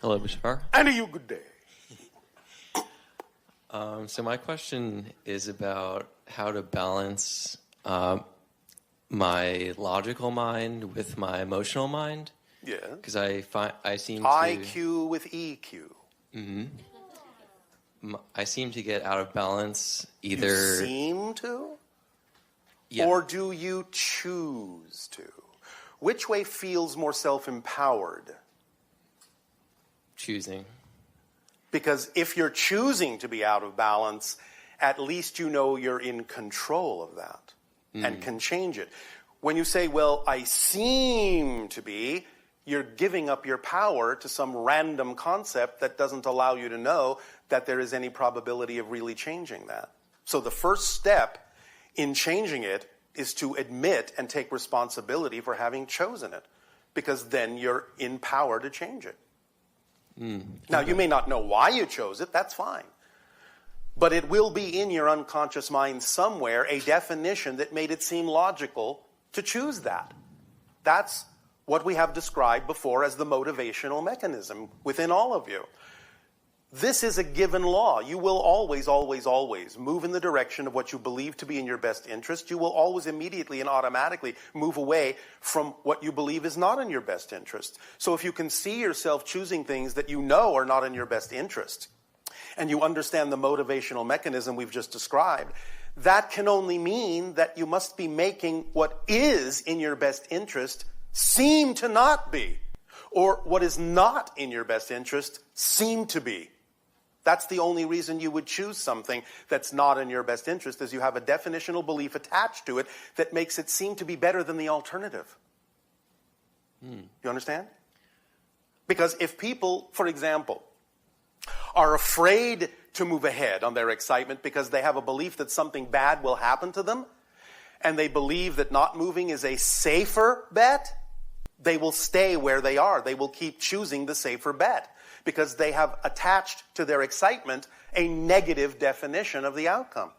Hello, Bashar. And you good day. So my question is about how to balance my logical mind with my emotional mind. Yeah. Because I seem to IQ with EQ. I seem to get out of balance either. You seem to? Yeah. Or do you choose to? Which way feels more self-empowered? Choosing. Because if you're choosing to be out of balance, at least you know you're in control of that and can change it. When you say, well, I seem to be, you're giving up your power to some random concept that doesn't allow you to know that there is any probability of really changing that. So the first step in changing it is to admit and take responsibility for having chosen it, because then you're in power to change it. Now, you may not know why you chose it, that's fine. But it will be in your unconscious mind somewhere a definition that made it seem logical to choose that. That's what we have described before as the motivational mechanism within all of you. This is a given law. You will always, always, always move in the direction of what you believe to be in your best interest. You will always immediately and automatically move away from what you believe is not in your best interest. So if you can see yourself choosing things that you know are not in your best interest, and you understand the motivational mechanism we've just described, that can only mean that you must be making what is in your best interest seem to not be, or what is not in your best interest seem to be. That's the only reason you would choose something that's not in your best interest, is you have a definitional belief attached to it that makes it seem to be better than the alternative. You understand? Because if people, for example, are afraid to move ahead on their excitement because they have a belief that something bad will happen to them, and they believe that not moving is a safer bet, they will stay where they are. They will keep choosing the safer bet, because they have attached to their excitement a negative definition of the outcome.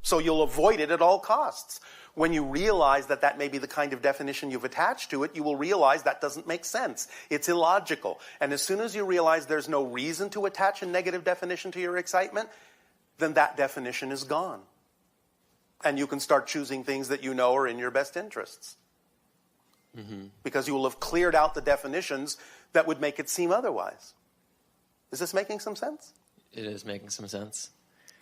So you'll avoid it at all costs. When you realize that that may be the kind of definition you've attached to it, you will realize that doesn't make sense. It's illogical. And as soon as you realize there's no reason to attach a negative definition to your excitement, then that definition is gone. And you can start choosing things that you know are in your best interests. Because you will have cleared out the definitions that would make it seem otherwise. Is this making some sense? It is making some sense.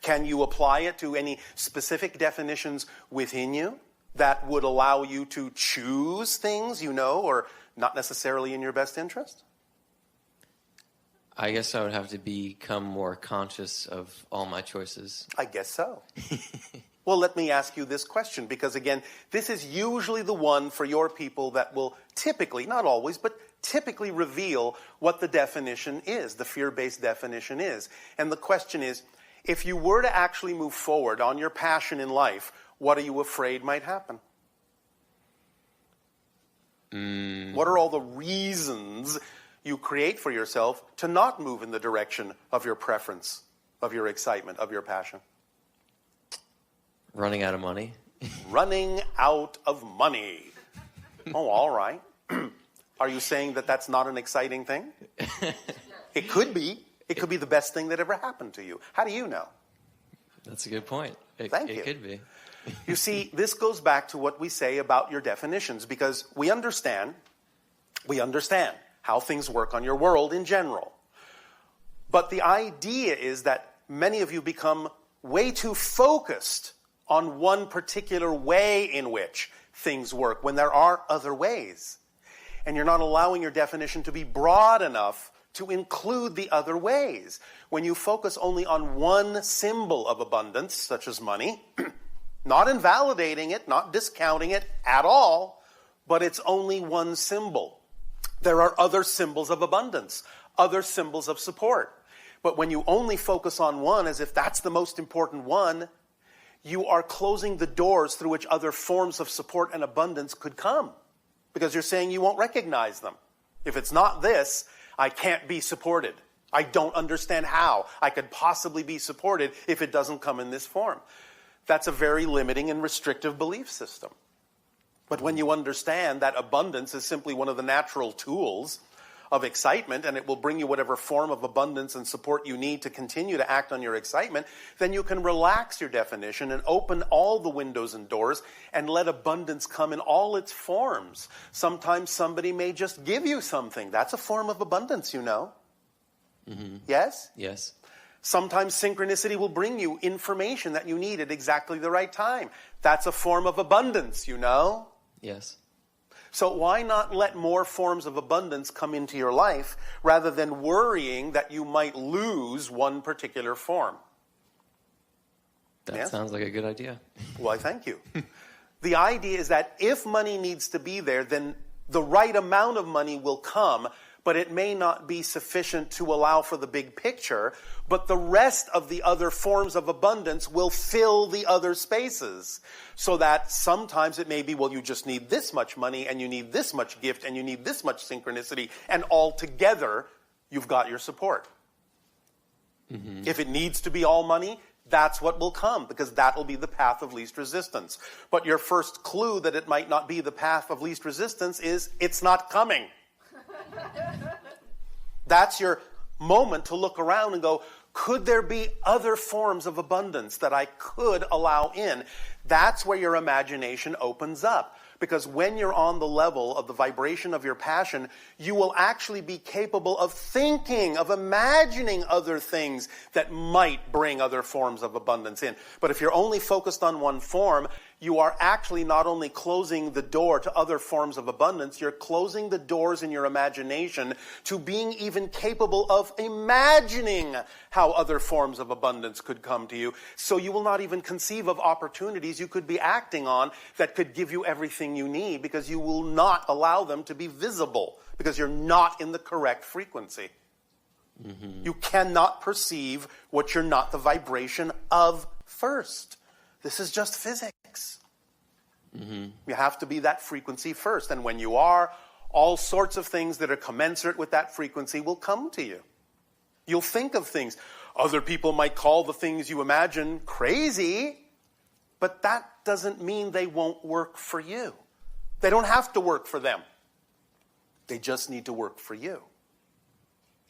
Can you apply it to any specific definitions within you that would allow you to choose things you know are not necessarily in your best interest? I guess I would have to become more conscious of all my choices. I guess so. Well, let me ask you this question, because again, this is usually the one for your people that will typically, not always, but typically reveal what the definition is, the fear-based definition is. And the question is, if you were to actually move forward on your passion in life, what are you afraid might happen? What are all the reasons you create for yourself to not move in the direction of your preference, of your excitement, of your passion? Running out of money. Running out of money. Oh, all right. Are you saying that that's not an exciting thing? It could be. It could be the best thing that ever happened to you. How do you know? That's a good point. Thank you. It could be. You see, this goes back to what we say about your definitions, because we understand how things work on your world in general. But the idea is that many of you become way too focused on one particular way in which things work when there are other ways. And you're not allowing your definition to be broad enough to include the other ways. When you focus only on one symbol of abundance, such as money, not invalidating it, not discounting it at all, but it's only one symbol. There are other symbols of abundance, other symbols of support. But when you only focus on one as if that's the most important one, you are closing the doors through which other forms of support and abundance could come. Because you're saying you won't recognize them. If it's not this, I can't be supported. I don't understand how I could possibly be supported if it doesn't come in this form. That's a very limiting and restrictive belief system. But when you understand that abundance is simply one of the natural tools of excitement, and it will bring you whatever form of abundance and support you need to continue to act on your excitement, then you can relax your definition and open all the windows and doors and let abundance come in all its forms. Sometimes somebody may just give you something. That's a form of abundance, you know. Mm-hmm. Yes? Yes. Sometimes synchronicity will bring you information that you need at exactly the right time. That's a form of abundance, you know. Yes. So why not let more forms of abundance come into your life rather than worrying that you might lose one particular form? That sounds like a good idea. Well, I thank you. The idea is that if money needs to be there, then the right amount of money will come, but it may not be sufficient to allow for the big picture, but the rest of the other forms of abundance will fill the other spaces. So that sometimes it may be, well, you just need this much money, and you need this much gift, and you need this much synchronicity, and all together, you've got your support. Mm-hmm. If it needs to be all money, that's what will come, because that will be the path of least resistance. But your first clue that it might not be the path of least resistance is, it's not coming. That's your moment to look around and go, could there be other forms of abundance that I could allow in? That's where your imagination opens up. Because when you're on the level of the vibration of your passion, you will actually be capable of thinking, of imagining other things that might bring other forms of abundance in. But if you're only focused on one form, you are actually not only closing the door to other forms of abundance, you're closing the doors in your imagination to being even capable of imagining how other forms of abundance could come to you. So you will not even conceive of opportunities you could be acting on that could give you everything you need, because you will not allow them to be visible, because you're not in the correct frequency. Mm-hmm. You cannot perceive what you're not the vibration of first. This is just physics. Mm-hmm. You have to be that frequency first. And when you are, all sorts of things that are commensurate with that frequency will come to you. You'll think of things. Other people might call the things you imagine crazy, but that doesn't mean they won't work for you. They don't have to work for them. They just need to work for you.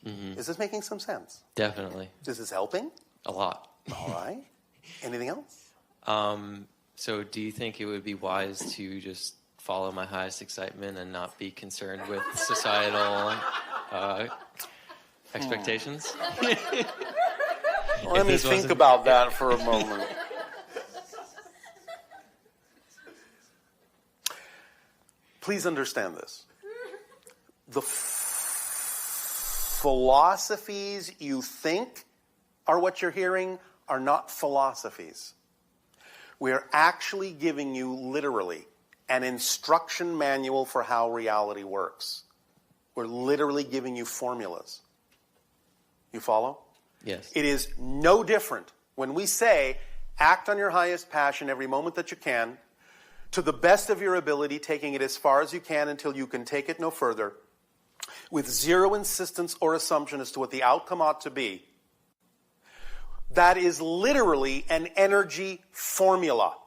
Mm-hmm. Is this making some sense? Definitely. Is this helping? A lot. All right. Anything else? So do you think it would be wise to just follow my highest excitement and not be concerned with societal expectations? Let me think about that for a moment. Please understand this. The philosophies you think are what you're hearing are not philosophies. We're actually giving you, literally, an instruction manual for how reality works. We're literally giving you formulas. You follow? Yes. It is no different when we say, act on your highest passion every moment that you can, to the best of your ability, taking it as far as you can until you can take it no further, with zero insistence or assumption as to what the outcome ought to be. That is literally an energy formula.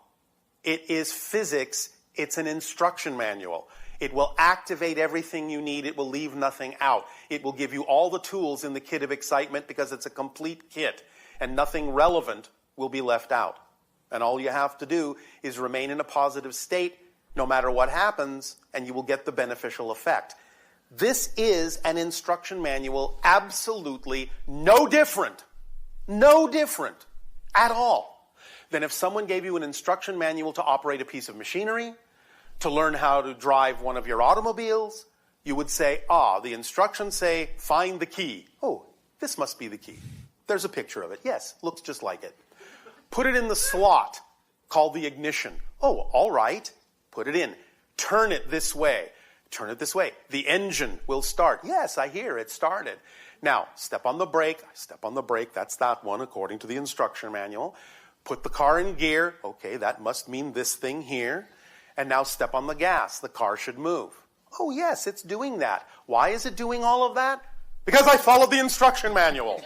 It is physics. It's an instruction manual. It will activate everything you need. It will leave nothing out. It will give you all the tools in the kit of excitement, because it's a complete kit, and nothing relevant will be left out. And all you have to do is remain in a positive state no matter what happens, and you will get the beneficial effect. This is an instruction manual, absolutely no different at all than if someone gave you an instruction manual to operate a piece of machinery, to learn how to drive one of your automobiles. You would say, the instructions say, find the key. Oh, this must be the key. There's a picture of it. Yes, looks just like it. Put it in the slot called the ignition. Oh, all right. Put it in. Turn it this way. Turn it this way. The engine will start. Yes, I hear it started. Now, step on the brake. Step on the brake. That's that one according to the instruction manual. Put the car in gear. Okay, that must mean this thing here. And now step on the gas. The car should move. Oh, yes, it's doing that. Why is it doing all of that? Because I followed the instruction manual.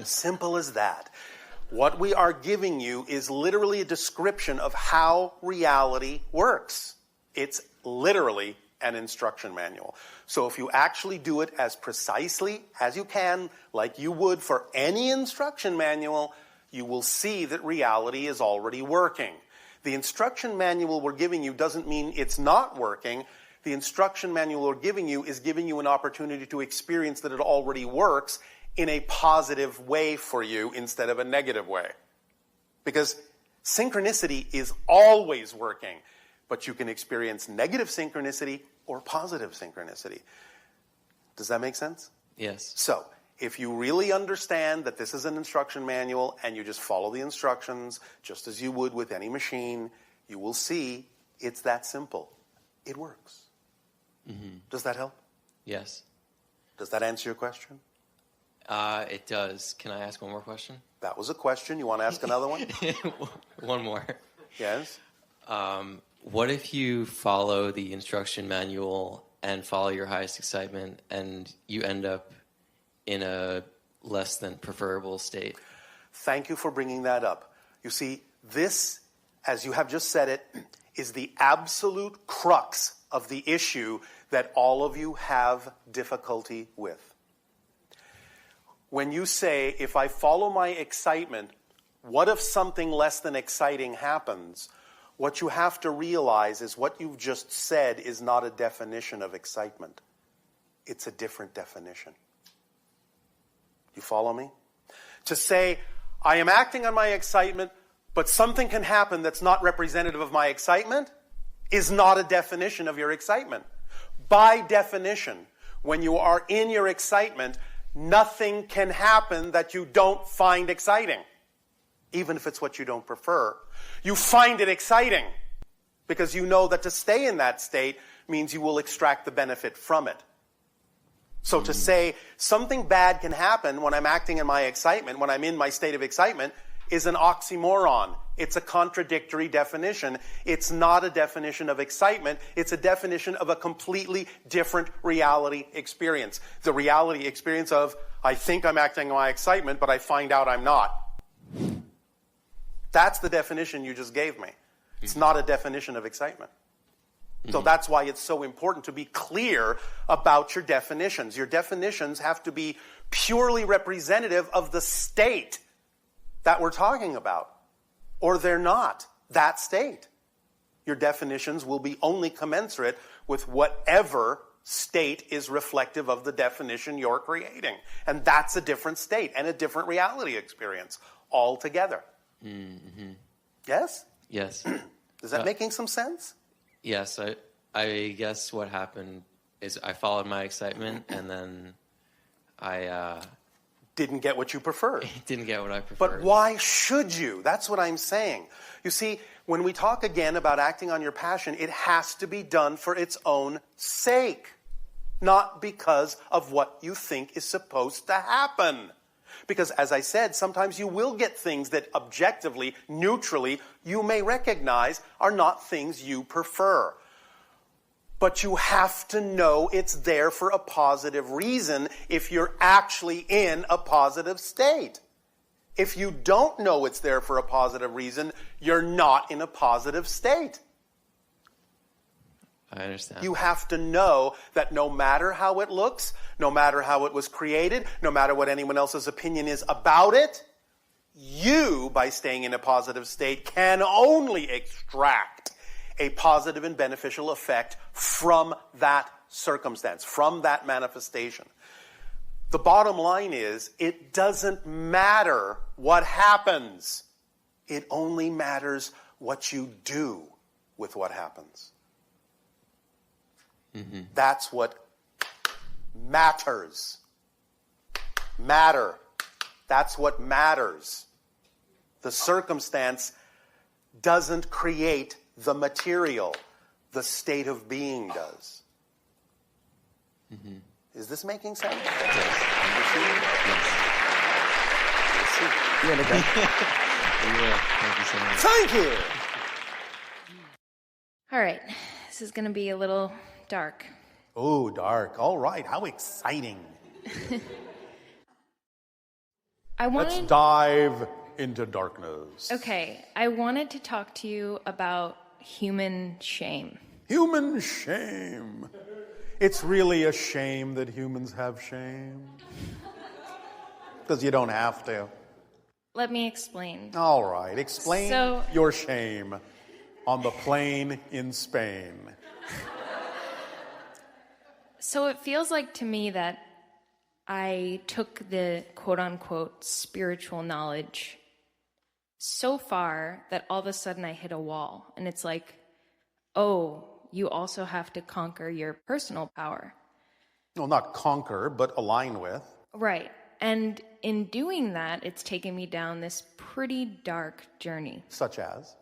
Simple as that. What we are giving you is literally a description of how reality works. It's literally an instruction manual. So if you actually do it as precisely as you can, like you would for any instruction manual, you will see that reality is already working. The instruction manual we're giving you doesn't mean it's not working. The instruction manual we're giving you is giving you an opportunity to experience that it already works in a positive way for you instead of a negative way. Because synchronicity is always working, but you can experience negative synchronicity or positive synchronicity. Does that make sense? Yes. So, if you really understand that this is an instruction manual and you just follow the instructions just as you would with any machine, you will see it's that simple. It works. Mm-hmm. Does that help? Yes. Does that answer your question? It does. Can I ask one more question? That was a question. You want to ask another one? One more. Yes. What if you follow the instruction manual and follow your highest excitement and you end up in a less than preferable state? Thank you for bringing that up. You see, this, as you have just said it, is the absolute crux of the issue that all of you have difficulty with. When you say, if I follow my excitement, what if something less than exciting happens? What you have to realize is what you've just said is not a definition of excitement. It's a different definition. You follow me? To say, I am acting on my excitement, but something can happen that's not representative of my excitement, is not a definition of your excitement. By definition, when you are in your excitement, nothing can happen that you don't find exciting, even if it's what you don't prefer. You find it exciting because you know that to stay in that state means you will extract the benefit from it. So to say something bad can happen when I'm acting in my excitement, when I'm in my state of excitement, is an oxymoron. It's a contradictory definition. It's not a definition of excitement. It's a definition of a completely different reality experience. The reality experience of, I think I'm acting on my excitement, but I find out I'm not. That's the definition you just gave me. It's not a definition of excitement. So that's why it's so important to be clear about your definitions. Your definitions have to be purely representative of the state that we're talking about, or they're not that state. Your definitions will be only commensurate with whatever state is reflective of the definition you're creating. And that's a different state and a different reality experience altogether. Mm-hmm. Yes? Yes. Is that making some sense? Yes. I guess what happened is I followed my excitement and then I didn't get what you preferred. Didn't get what I preferred. But why should you? That's what I'm saying. You see, when we talk again about acting on your passion, it has to be done for its own sake, not because of what you think is supposed to happen. Because, as I said, sometimes you will get things that objectively, neutrally, you may recognize are not things you prefer. But you have to know it's there for a positive reason if you're actually in a positive state. If you don't know it's there for a positive reason, you're not in a positive state. I understand. You have to know that no matter how it looks, no matter how it was created, no matter what anyone else's opinion is about it, you, by staying in a positive state, can only extract a positive and beneficial effect from that circumstance, from that manifestation. The bottom line is, it doesn't matter what happens. It only matters what you do with what happens. Mm-hmm. That's what matters. Matter. That's what matters. The circumstance doesn't create the material. The state of being does. Mm-hmm. Is this making sense? Yes. You want to go? Yeah, thank you so much. Thank you! All right, this is going to be a little dark. Oh, dark. All right, how exciting. Let's dive into darkness. Okay, I wanted to talk to you about human shame. Human shame. It's really a shame that humans have shame. Because you don't have to. Let me explain. All right, explain So- your shame on the plane in Spain. So it feels like to me that I took the quote-unquote spiritual knowledge so far that all of a sudden I hit a wall. And it's like, oh, you also have to conquer your personal power. Well, not conquer, but align with. Right. And in doing that, it's taken me down this pretty dark journey. Such as?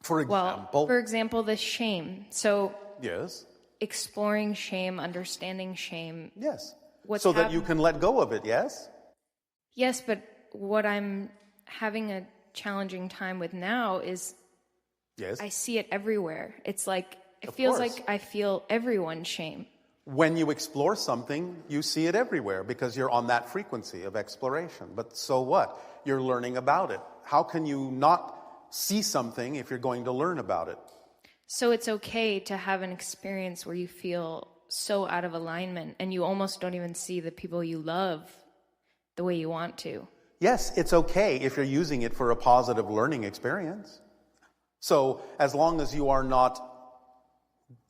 For Well, example? for example, the shame. So Yes. exploring shame, understanding shame. Yes. What's so that you can let go of it, yes? Yes, but what I'm having a challenging time with now is Yes. I see it everywhere. It's like, it Of feels course. like I feel everyone's shame. When you explore something, you see it everywhere because you're on that frequency of exploration. But so what? You're learning about it. How can you not see something if you're going to learn about it? So it's okay to have an experience where you feel so out of alignment and you almost don't even see the people you love the way you want to. Yes, it's okay if you're using it for a positive learning experience. So as long as you are not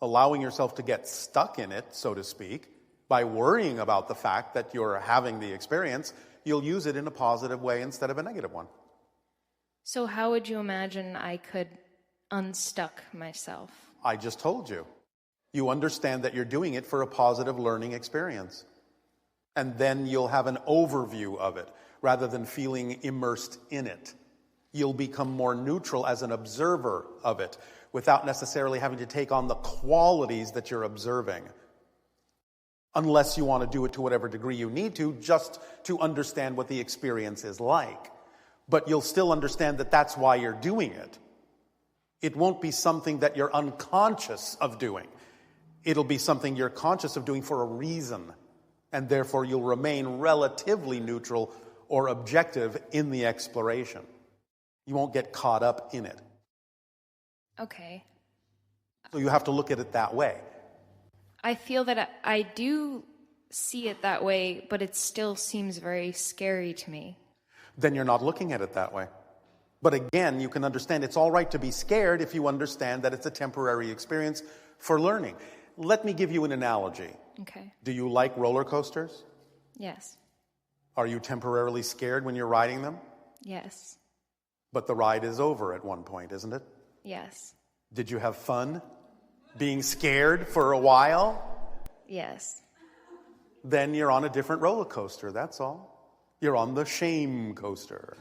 allowing yourself to get stuck in it, so to speak, by worrying about the fact that you're having the experience, you'll use it in a positive way instead of a negative one. So how would you imagine I could unstuck myself? I just told you. You understand that you're doing it for a positive learning experience. And then you'll have an overview of it rather than feeling immersed in it. You'll become more neutral as an observer of it without necessarily having to take on the qualities that you're observing. Unless you want to do it to whatever degree you need to, just to understand what the experience is like. But you'll still understand that that's why you're doing it. It won't be something that you're unconscious of doing. It'll be something you're conscious of doing for a reason. And therefore you'll remain relatively neutral or objective in the exploration. You won't get caught up in it. Okay. So you have to look at it that way. I feel that I do see it that way, but it still seems very scary to me. Then you're not looking at it that way. But again, you can understand it's all right to be scared if you understand that it's a temporary experience for learning. Let me give you an analogy. Okay. Do you like roller coasters? Yes. Are you temporarily scared when you're riding them? Yes. But the ride is over at one point, isn't it? Yes. Did you have fun being scared for a while? Yes. Then you're on a different roller coaster, that's all. You're on the shame coaster.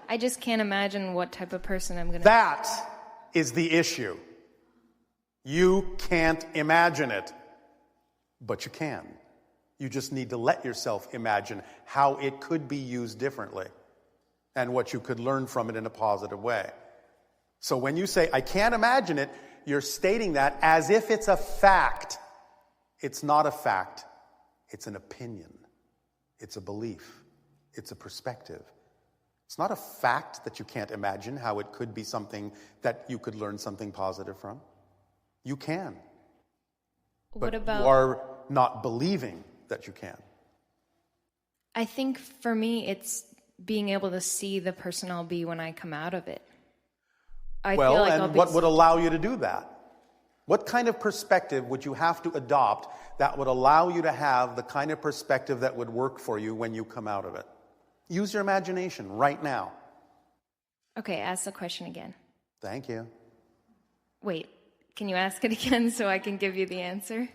I just can't imagine what type of person I'm going to... That is the issue. You can't imagine it, but you can. You just need to let yourself imagine how it could be used differently and what you could learn from it in a positive way. So when you say, I can't imagine it, you're stating that as if it's a fact. It's not a fact. It's an opinion. It's a belief. It's a perspective. It's not a fact that you can't imagine how it could be something that you could learn something positive from. You can. What But about... you are not believing that you can. I think for me, it's being able to see the person I'll be when I come out of it. I Well, feel like and I'll be... what would allow you to do that? What kind of perspective would you have to adopt that would allow you to have the kind of perspective that would work for you when you come out of it? Use your imagination right now. Okay, ask the question again. Thank you. Wait, can you ask it again so I can give you the answer?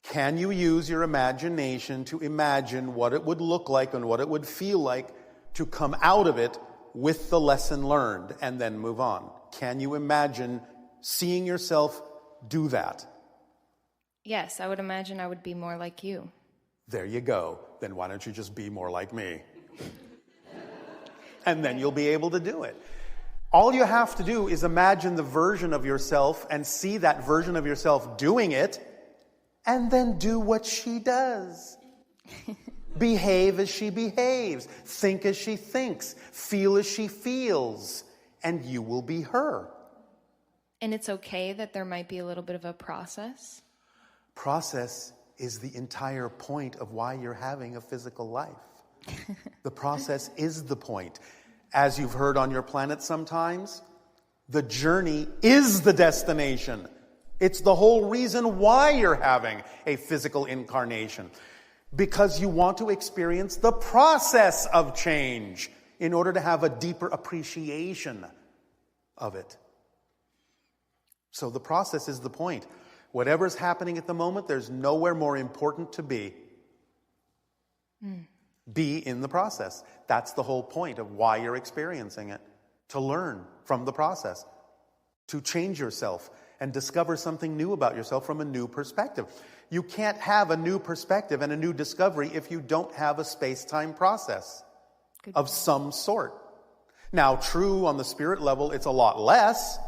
Can you use your imagination to imagine what it would look like and what it would feel like to come out of it with the lesson learned and then move on? Can you imagine seeing yourself do that? Yes, I would imagine I would be more like you. There you go. Then why don't you just be more like me? And then you'll be able to do it. All you have to do is imagine the version of yourself and see that version of yourself doing it, and then do what she does. Behave as she behaves. Think as she thinks. Feel as she feels. And you will be her. And it's okay that there might be a little bit of a process? Process is the entire point of why you're having a physical life. The process is the point. As you've heard on your planet sometimes, the journey is the destination. It's the whole reason why you're having a physical incarnation. Because you want to experience the process of change in order to have a deeper appreciation of it. So the process is the point. Whatever's happening at the moment, there's nowhere more important to be. Be in the process. That's the whole point of why you're experiencing it. To learn from the process. To change yourself and discover something new about yourself from a new perspective. You can't have a new perspective and a new discovery if you don't have a space-time process of some sort. Now, true, on the spirit level, it's a lot less,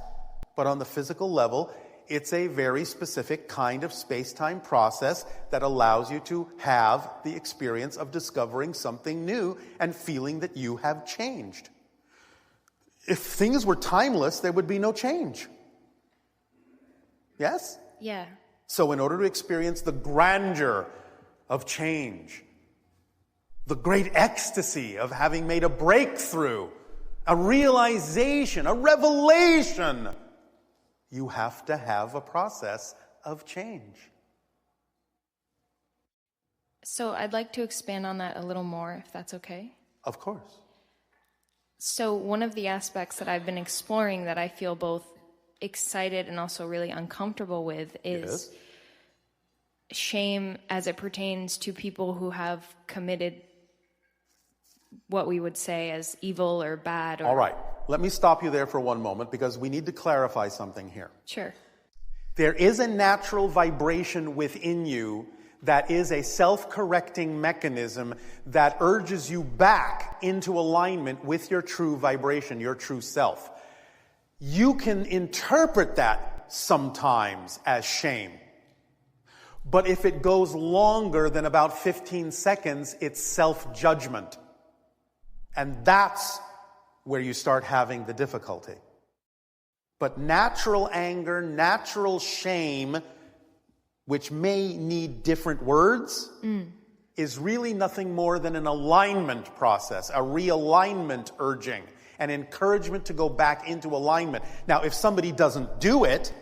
but on the physical level, it's a very specific kind of space-time process that allows you to have the experience of discovering something new and feeling that you have changed. If things were timeless, there would be no change. Yes? Yeah. So in order to experience the grandeur of change, the great ecstasy of having made a breakthrough, a realization, a revelation, you have to have a process of change. So I'd like to expand on that a little more, if that's okay. Of course. So one of the aspects that I've been exploring that I feel both excited and also really uncomfortable with is shame as it pertains to people who have committed what we would say as evil or bad. Or... All right. Let me stop you there for one moment because we need to clarify something here. Sure. There is a natural vibration within you that is a self-correcting mechanism that urges you back into alignment with your true vibration, your true self. You can interpret that sometimes as shame. But if it goes longer than about 15 seconds, it's self-judgment. And that's where you start having the difficulty. But natural anger, natural shame, which may need different words, is really nothing more than an alignment process, a realignment urging, an encouragement to go back into alignment. Now, if somebody doesn't do it,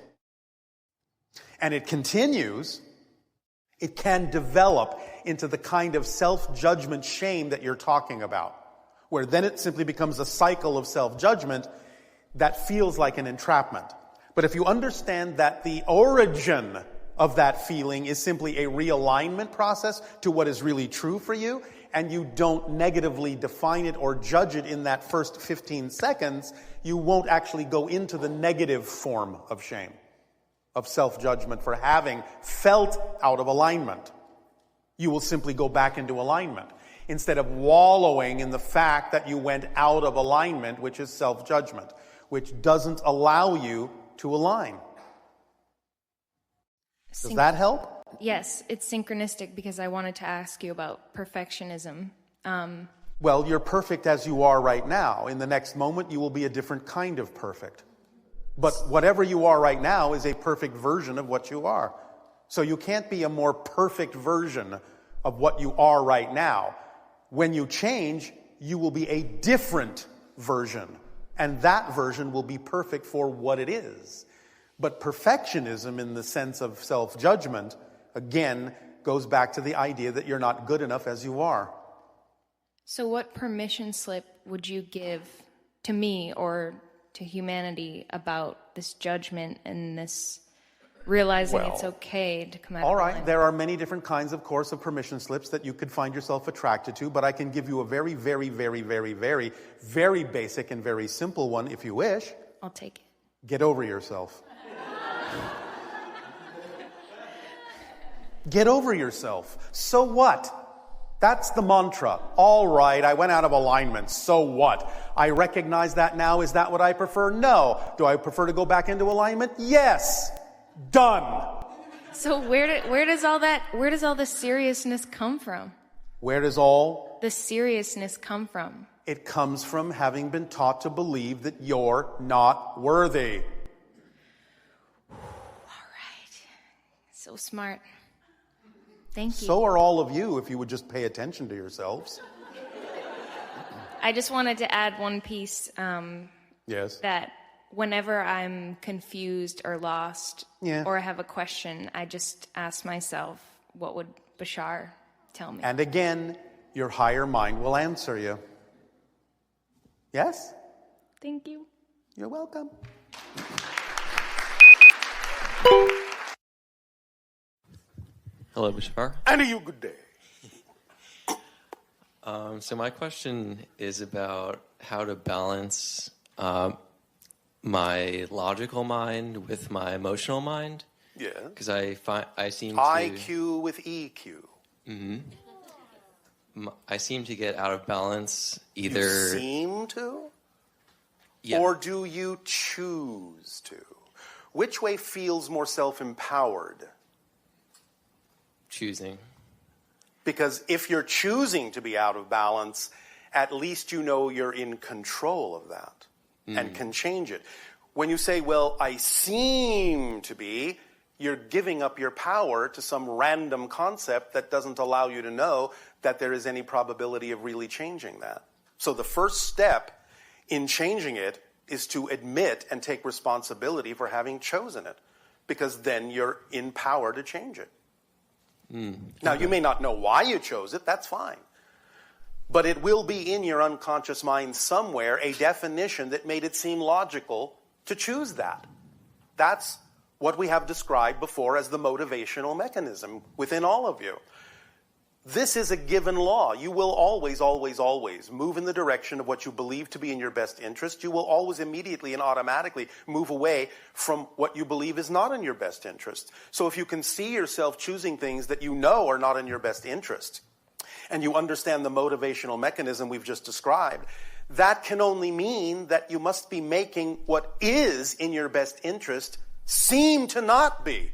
and it continues, it can develop into the kind of self-judgment shame that you're talking about, where then it simply becomes a cycle of self-judgment that feels like an entrapment. But if you understand that the origin of that feeling is simply a realignment process to what is really true for you, and you don't negatively define it or judge it in that first 15 seconds, you won't actually go into the negative form of shame, of self-judgment for having felt out of alignment. You will simply go back into alignment instead of wallowing in the fact that you went out of alignment, which is self-judgment, which doesn't allow you to align. Does that help? Yes, it's synchronistic because I wanted to ask you about perfectionism. Well, you're perfect as you are right now. In the next moment, you will be a different kind of perfect. But whatever you are right now is a perfect version of what you are. So you can't be a more perfect version of what you are right now. When you change, you will be a different version. And that version will be perfect for what it is. But perfectionism in the sense of self-judgment, again, goes back to the idea that you're not good enough as you are. So what permission slip would you give to me or to humanity about this judgment and this realizing it's okay to come out all of right, alignment? there are many different kinds, of course, of permission slips that you could find yourself attracted to, but I can give you a very, very, very, very, very, very basic and very simple one if you wish. I'll take it. Get over yourself. Get over yourself. So what? That's the mantra. All right, I went out of alignment. So what? I recognize that now. Is that what I prefer? No. Do I prefer to go back into alignment? Yes. Done. So where does all this seriousness come from? Where does all the seriousness come from? It comes from having been taught to believe that you're not worthy. So smart. Thank you. So are all of you if you would just pay attention to yourselves. I just wanted to add one piece. Yes. That whenever I'm confused or lost or have a question, I just ask myself, what would Bashar tell me? And again, your higher mind will answer you. Yes? Thank you. You're welcome. Hello, Bashar. And you good day. So my question is about how to balance my logical mind with my emotional mind. Yeah. Because I seem to IQ with EQ. I seem to get out of balance either. You seem to? Yeah. Or do you choose to? Which way feels more self-empowered? Choosing. Because if you're choosing to be out of balance, at least you know you're in control of that and can change it. When you say, well, I seem to be, you're giving up your power to some random concept that doesn't allow you to know that there is any probability of really changing that. So the first step in changing it is to admit and take responsibility for having chosen it, because then you're in power to change it. Now, you may not know why you chose it, that's fine. But it will be in your unconscious mind somewhere a definition that made it seem logical to choose that. That's what we have described before as the motivational mechanism within all of you. This is a given law. You will always, always, always move in the direction of what you believe to be in your best interest. You will always immediately and automatically move away from what you believe is not in your best interest. So if you can see yourself choosing things that you know are not in your best interest, and you understand the motivational mechanism we've just described, that can only mean that you must be making what is in your best interest seem to not be,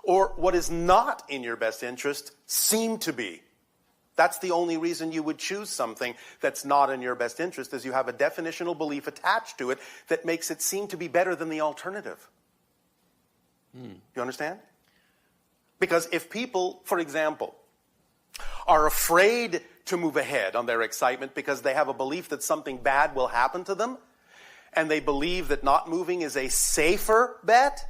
or what is not in your best interest seem to be. That's the only reason you would choose something that's not in your best interest, is you have a definitional belief attached to it that makes it seem to be better than the alternative. You understand? Because if people, for example, are afraid to move ahead on their excitement because they have a belief that something bad will happen to them, and they believe that not moving is a safer bet,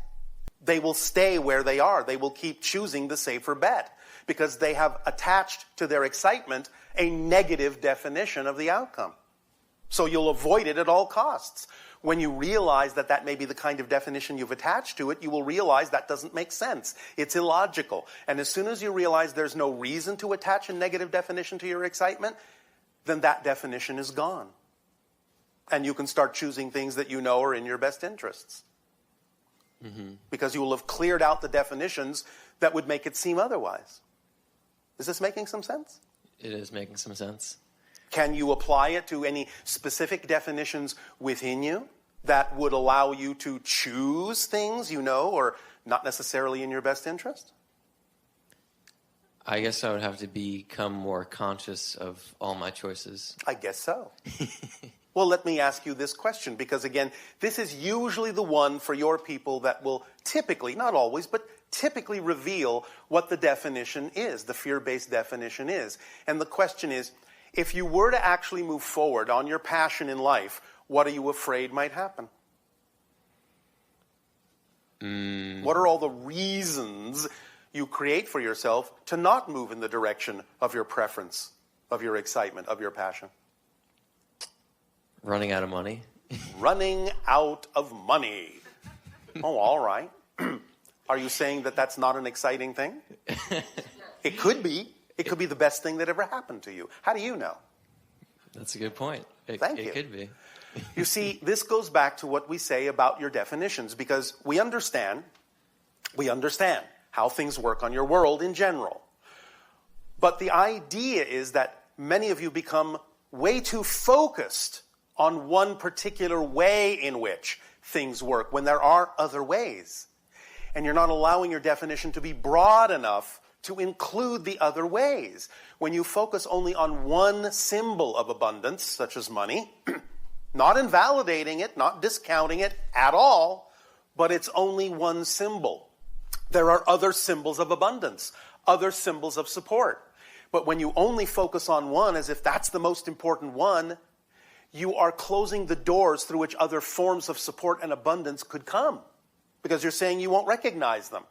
they will stay where they are. They will keep choosing the safer bet because they have attached to their excitement a negative definition of the outcome. So you'll avoid it at all costs. When you realize that that may be the kind of definition you've attached to it, you will realize that doesn't make sense. It's illogical. And as soon as you realize there's no reason to attach a negative definition to your excitement, then that definition is gone. And you can start choosing things that you know are in your best interests. Because you will have cleared out the definitions that would make it seem otherwise. Is this making some sense? It is making some sense. Can you apply it to any specific definitions within you that would allow you to choose things you know are not necessarily in your best interest? I guess I would have to become more conscious of all my choices. I guess so. Well, let me ask you this question, because again, this is usually the one for your people that will typically, not always, but typically reveal what the definition is, the fear-based definition is. And the question is, if you were to actually move forward on your passion in life, what are you afraid might happen? What are all the reasons you create for yourself to not move in the direction of your preference, of your excitement, of your passion? Running out of money. Running out of money. Oh, all right. Are you saying that that's not an exciting thing? It could be. It could be the best thing that ever happened to you. How do you know? That's a good point. Thank you. It could be. You see, this goes back to what we say about your definitions, because we understand how things work on your world in general. But the idea is that many of you become way too focused on one particular way in which things work when there are other ways. And you're not allowing your definition to be broad enough to include the other ways. When you focus only on one symbol of abundance, such as money, not invalidating it, not discounting it at all, but it's only one symbol. There are other symbols of abundance, other symbols of support. But when you only focus on one as if that's the most important one, you are closing the doors through which other forms of support and abundance could come. Because you're saying you won't recognize them.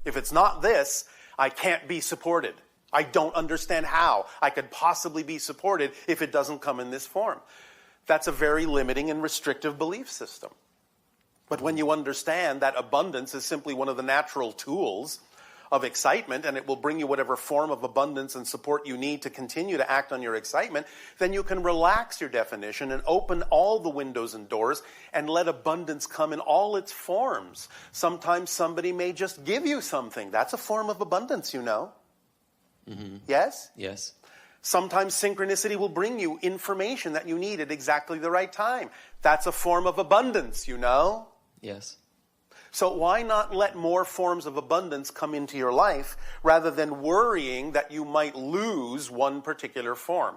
If it's not this, I can't be supported. I don't understand how I could possibly be supported if it doesn't come in this form. That's a very limiting and restrictive belief system. But when you understand that abundance is simply one of the natural tools of excitement, and it will bring you whatever form of abundance and support you need to continue to act on your excitement, then you can relax your definition and open all the windows and doors and let abundance come in all its forms. Sometimes somebody may just give you something. That's a form of abundance, you know. Mm-hmm. Yes? Yes. Sometimes synchronicity will bring you information that you need at exactly the right time. That's a form of abundance, you know. Yes. So why not let more forms of abundance come into your life rather than worrying that you might lose one particular form?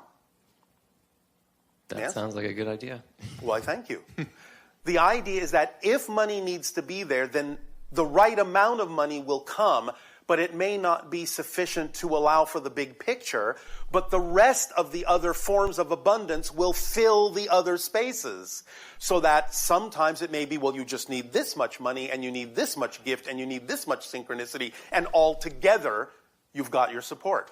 That sounds like a good idea. Why, thank you. The idea is that if money needs to be there, then the right amount of money will come, but it may not be sufficient to allow for the big picture, but the rest of the other forms of abundance will fill the other spaces. So that sometimes it may be, well, you just need this much money, and you need this much gift, and you need this much synchronicity, and all together, you've got your support.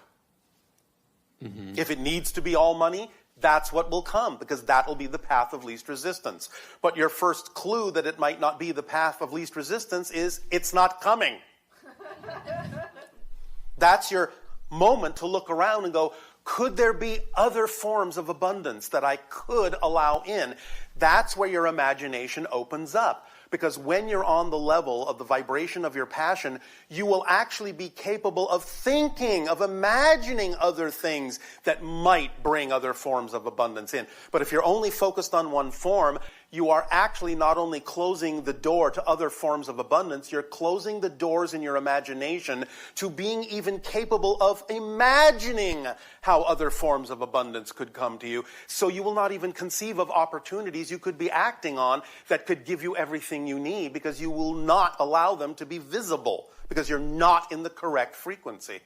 Mm-hmm. If it needs to be all money, that's what will come, because that will be the path of least resistance. But your first clue that it might not be the path of least resistance is, it's not coming. That's your moment to look around and go, could there be other forms of abundance that I could allow in? That's where your imagination opens up. Because when you're on the level of the vibration of your passion, you will actually be capable of thinking, of imagining other things that might bring other forms of abundance in. But if you're only focused on one form, you are actually not only closing the door to other forms of abundance, you're closing the doors in your imagination to being even capable of imagining how other forms of abundance could come to you. So you will not even conceive of opportunities you could be acting on that could give you everything you need, because you will not allow them to be visible, because you're not in the correct frequency.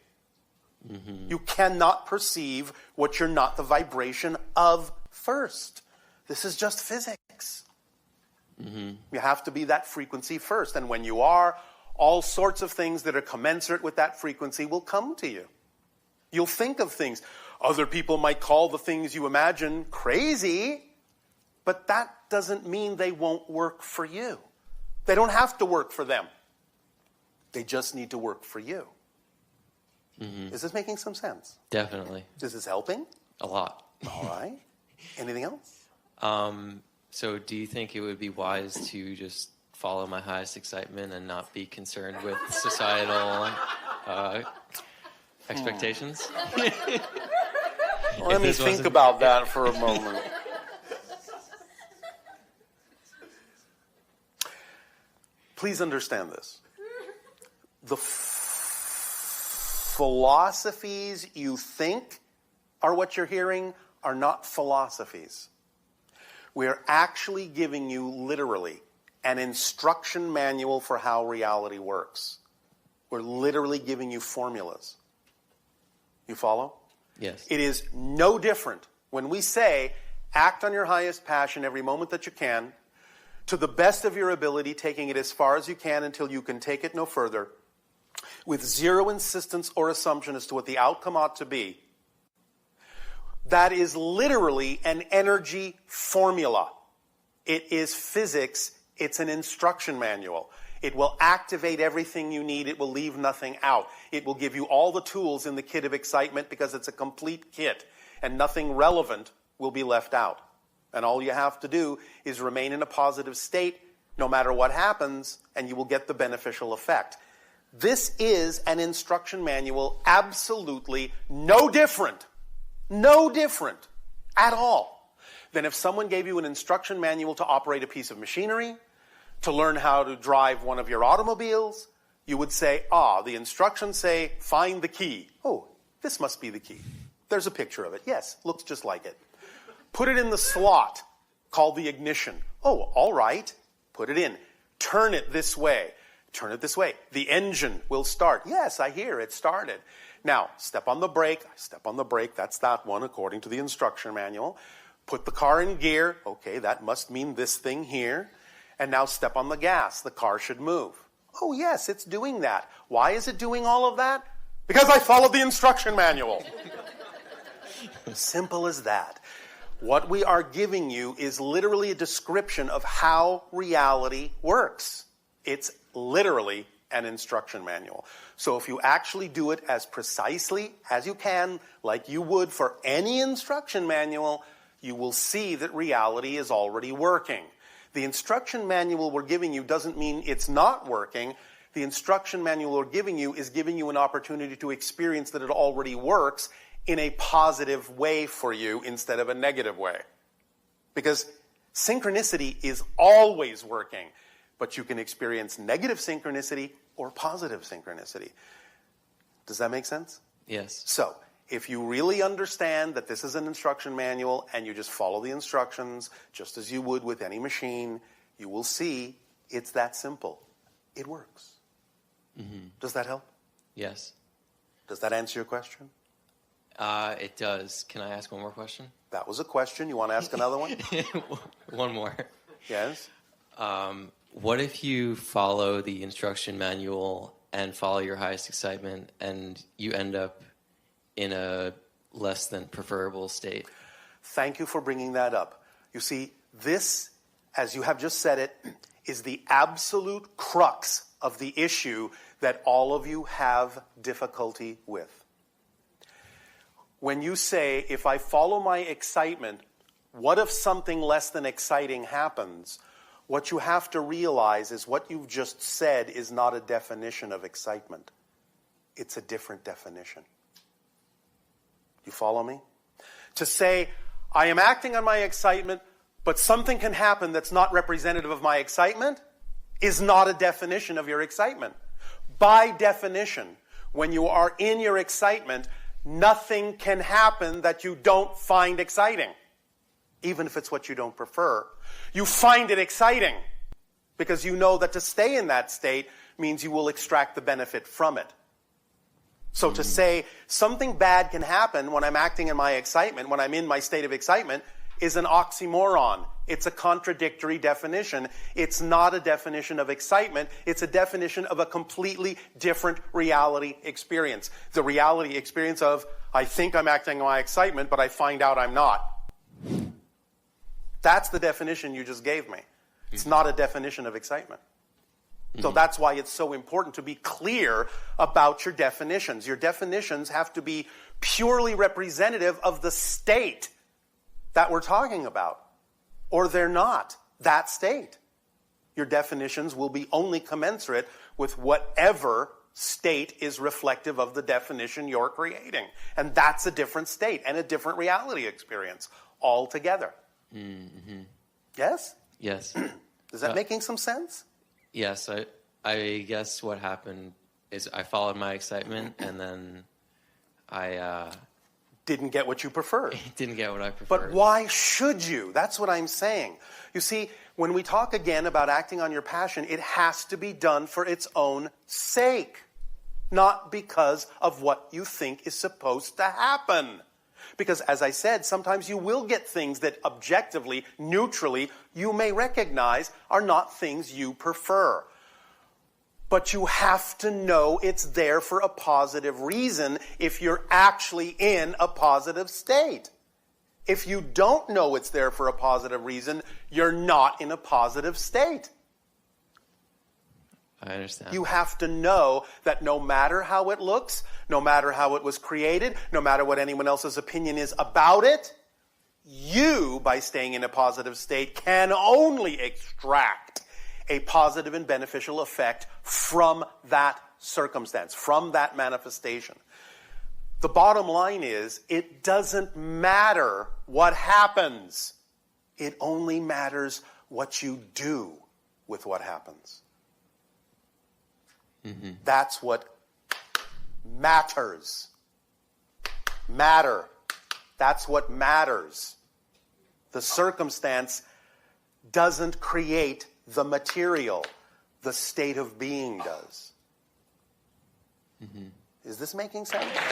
Mm-hmm. You cannot perceive what you're not the vibration of first. This is just physics. Mm-hmm. You have to be that frequency first. And when you are, all sorts of things that are commensurate with that frequency will come to you. You'll think of things. Other people might call the things you imagine crazy, but that doesn't mean they won't work for you. They don't have to work for them. They just need to work for you. Mm-hmm. Is this making some sense? Definitely. Is this helping? A lot. All right. Anything else? So do you think it would be wise to just follow my highest excitement and not be concerned with societal expectations? Let me think about that for a moment. Please understand this. The philosophies you think are what you're hearing are not philosophies. We're actually giving you, literally, an instruction manual for how reality works. We're literally giving you formulas. You follow? Yes. It is no different when we say, act on your highest passion every moment that you can, to the best of your ability, taking it as far as you can until you can take it no further, with zero insistence or assumption as to what the outcome ought to be. That is literally an energy formula. It is physics. It's an instruction manual. It will activate everything you need. It will leave nothing out. It will give you all the tools in the kit of excitement, because it's a complete kit, and nothing relevant will be left out. And all you have to do is remain in a positive state no matter what happens, and you will get the beneficial effect. This is an instruction manual, absolutely no different at all than if someone gave you an instruction manual to operate a piece of machinery, to learn how to drive one of your automobiles. You would say, the instructions say, find the key. Oh, this must be the key. There's a picture of it. Yes, looks just like it. Put it in the slot called the ignition. Oh, all right. Put it in. Turn it this way. Turn it this way. The engine will start. Yes, I hear it started. Now, step on the brake. Step on the brake. That's that one according to the instruction manual. Put the car in gear. Okay, that must mean this thing here. And now step on the gas. The car should move. Oh, yes, it's doing that. Why is it doing all of that? Because I followed the instruction manual. Simple as that. What we are giving you is literally a description of how reality works. It's literally an instruction manual. So if you actually do it as precisely as you can, like you would for any instruction manual, you will see that reality is already working. The instruction manual we're giving you doesn't mean it's not working. The instruction manual we're giving you is giving you an opportunity to experience that it already works in a positive way for you instead of a negative way. Because synchronicity is always working, but you can experience negative synchronicity or positive synchronicity. Does that make sense? Yes. So, if you really understand that this is an instruction manual and you just follow the instructions just as you would with any machine, you will see it's that simple. It works. Mm-hmm. Does that help? Yes. Does that answer your question? It does. Can I ask one more question? That was a question. You want to ask another one? One more. Yes. What if you follow the instruction manual and follow your highest excitement and you end up in a less than preferable state? Thank you for bringing that up. You see, this, as you have just said it, is the absolute crux of the issue that all of you have difficulty with. When you say, if I follow my excitement, what if something less than exciting happens? What you have to realize is what you've just said is not a definition of excitement. It's a different definition. You follow me? To say, I am acting on my excitement, but something can happen that's not representative of my excitement is not a definition of your excitement. By definition, when you are in your excitement, nothing can happen that you don't find exciting, even if it's what you don't prefer. You find it exciting because you know that to stay in that state means you will extract the benefit from it. So to say something bad can happen when I'm acting in my excitement, when I'm in my state of excitement, is an oxymoron. It's a contradictory definition. It's not a definition of excitement. It's a definition of a completely different reality experience. The reality experience of, I think I'm acting on my excitement, but I find out I'm not. That's the definition you just gave me. It's not a definition of excitement. So that's why it's so important to be clear about your definitions. Your definitions have to be purely representative of the state that we're talking about, or they're not that state. Your definitions will be only commensurate with whatever state is reflective of the definition you're creating. And that's a different state and a different reality experience altogether. Mm-hmm. Yes? Yes. Is that making some sense? Yes. I guess what happened is I followed my excitement and then I didn't get what you preferred. Didn't get what I preferred. But why should you? That's what I'm saying. You see, when we talk again about acting on your passion, it has to be done for its own sake, not because of what you think is supposed to happen. Because, as I said, sometimes you will get things that objectively, neutrally, you may recognize are not things you prefer. But you have to know it's there for a positive reason if you're actually in a positive state. If you don't know it's there for a positive reason, you're not in a positive state. I understand. You have to know that no matter how it looks, no matter how it was created, no matter what anyone else's opinion is about it, you, by staying in a positive state, can only extract a positive and beneficial effect from that circumstance, from that manifestation. The bottom line is, it doesn't matter what happens. It only matters what you do with what happens. Mm-hmm. That's what matters. Matter. That's what matters. The circumstance doesn't create the material. the state of being does. Mm-hmm. Is this making sense? Yes.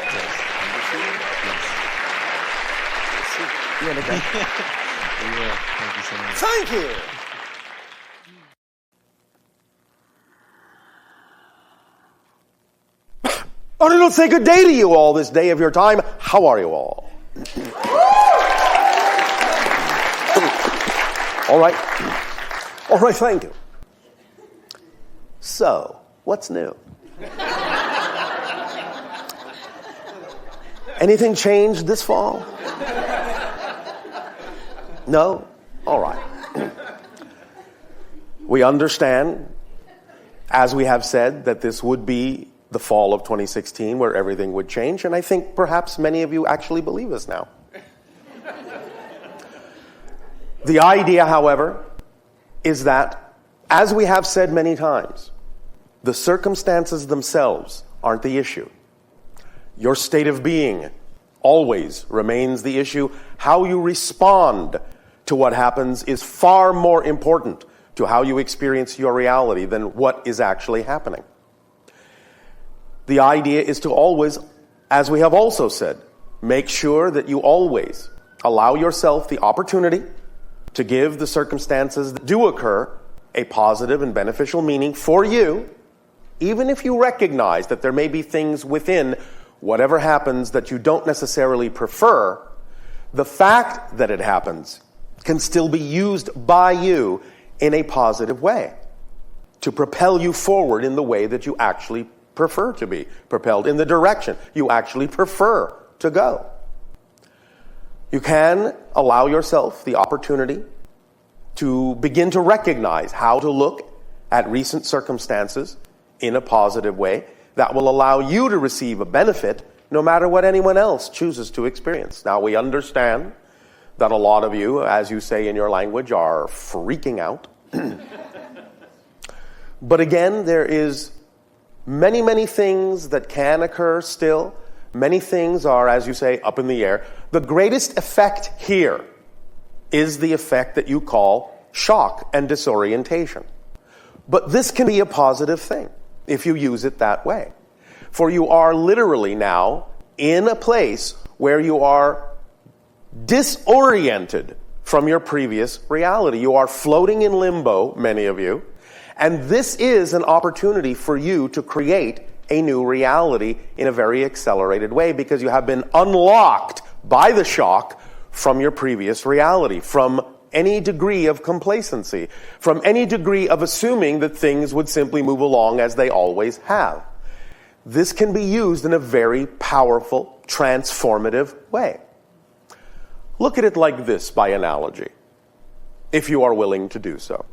Yes. We will. Thank you so much. Thank you. I want to say good day to you all this day of your time. How are you all? All right. All right, thank you. So, what's new? Anything changed this fall? No? All right. We understand, as we have said, that this would be the fall of 2016 where everything would change, and I think perhaps many of you actually believe us now. The idea, however, is that, as we have said many times, the circumstances themselves aren't the issue. Your state of being always remains the issue. How you respond to what happens is far more important to how you experience your reality than what is actually happening. The idea is to always, as we have also said, make sure that you always allow yourself the opportunity to give the circumstances that do occur a positive and beneficial meaning for you, even if you recognize that there may be things within whatever happens that you don't necessarily prefer. The fact that it happens can still be used by you in a positive way to propel you forward in the way that you actually prefer to be propelled, in the direction you actually prefer to go. You can allow yourself the opportunity to begin to recognize how to look at recent circumstances in a positive way that will allow you to receive a benefit no matter what anyone else chooses to experience. Now, we understand that a lot of you, as you say in your language, are freaking out. But again, there is many, many things that can occur still. Many things are, as you say, up in the air. The greatest effect here is the effect that you call shock and disorientation. But this can be a positive thing if you use it that way. For you are literally now in a place where you are disoriented from your previous reality. You are floating in limbo, many of you, and this is an opportunity for you to create a new reality in a very accelerated way because you have been unlocked by the shock from your previous reality, from any degree of complacency, from any degree of assuming that things would simply move along as they always have. This can be used in a very powerful, transformative way. Look at it like this by analogy, if you are willing to do so.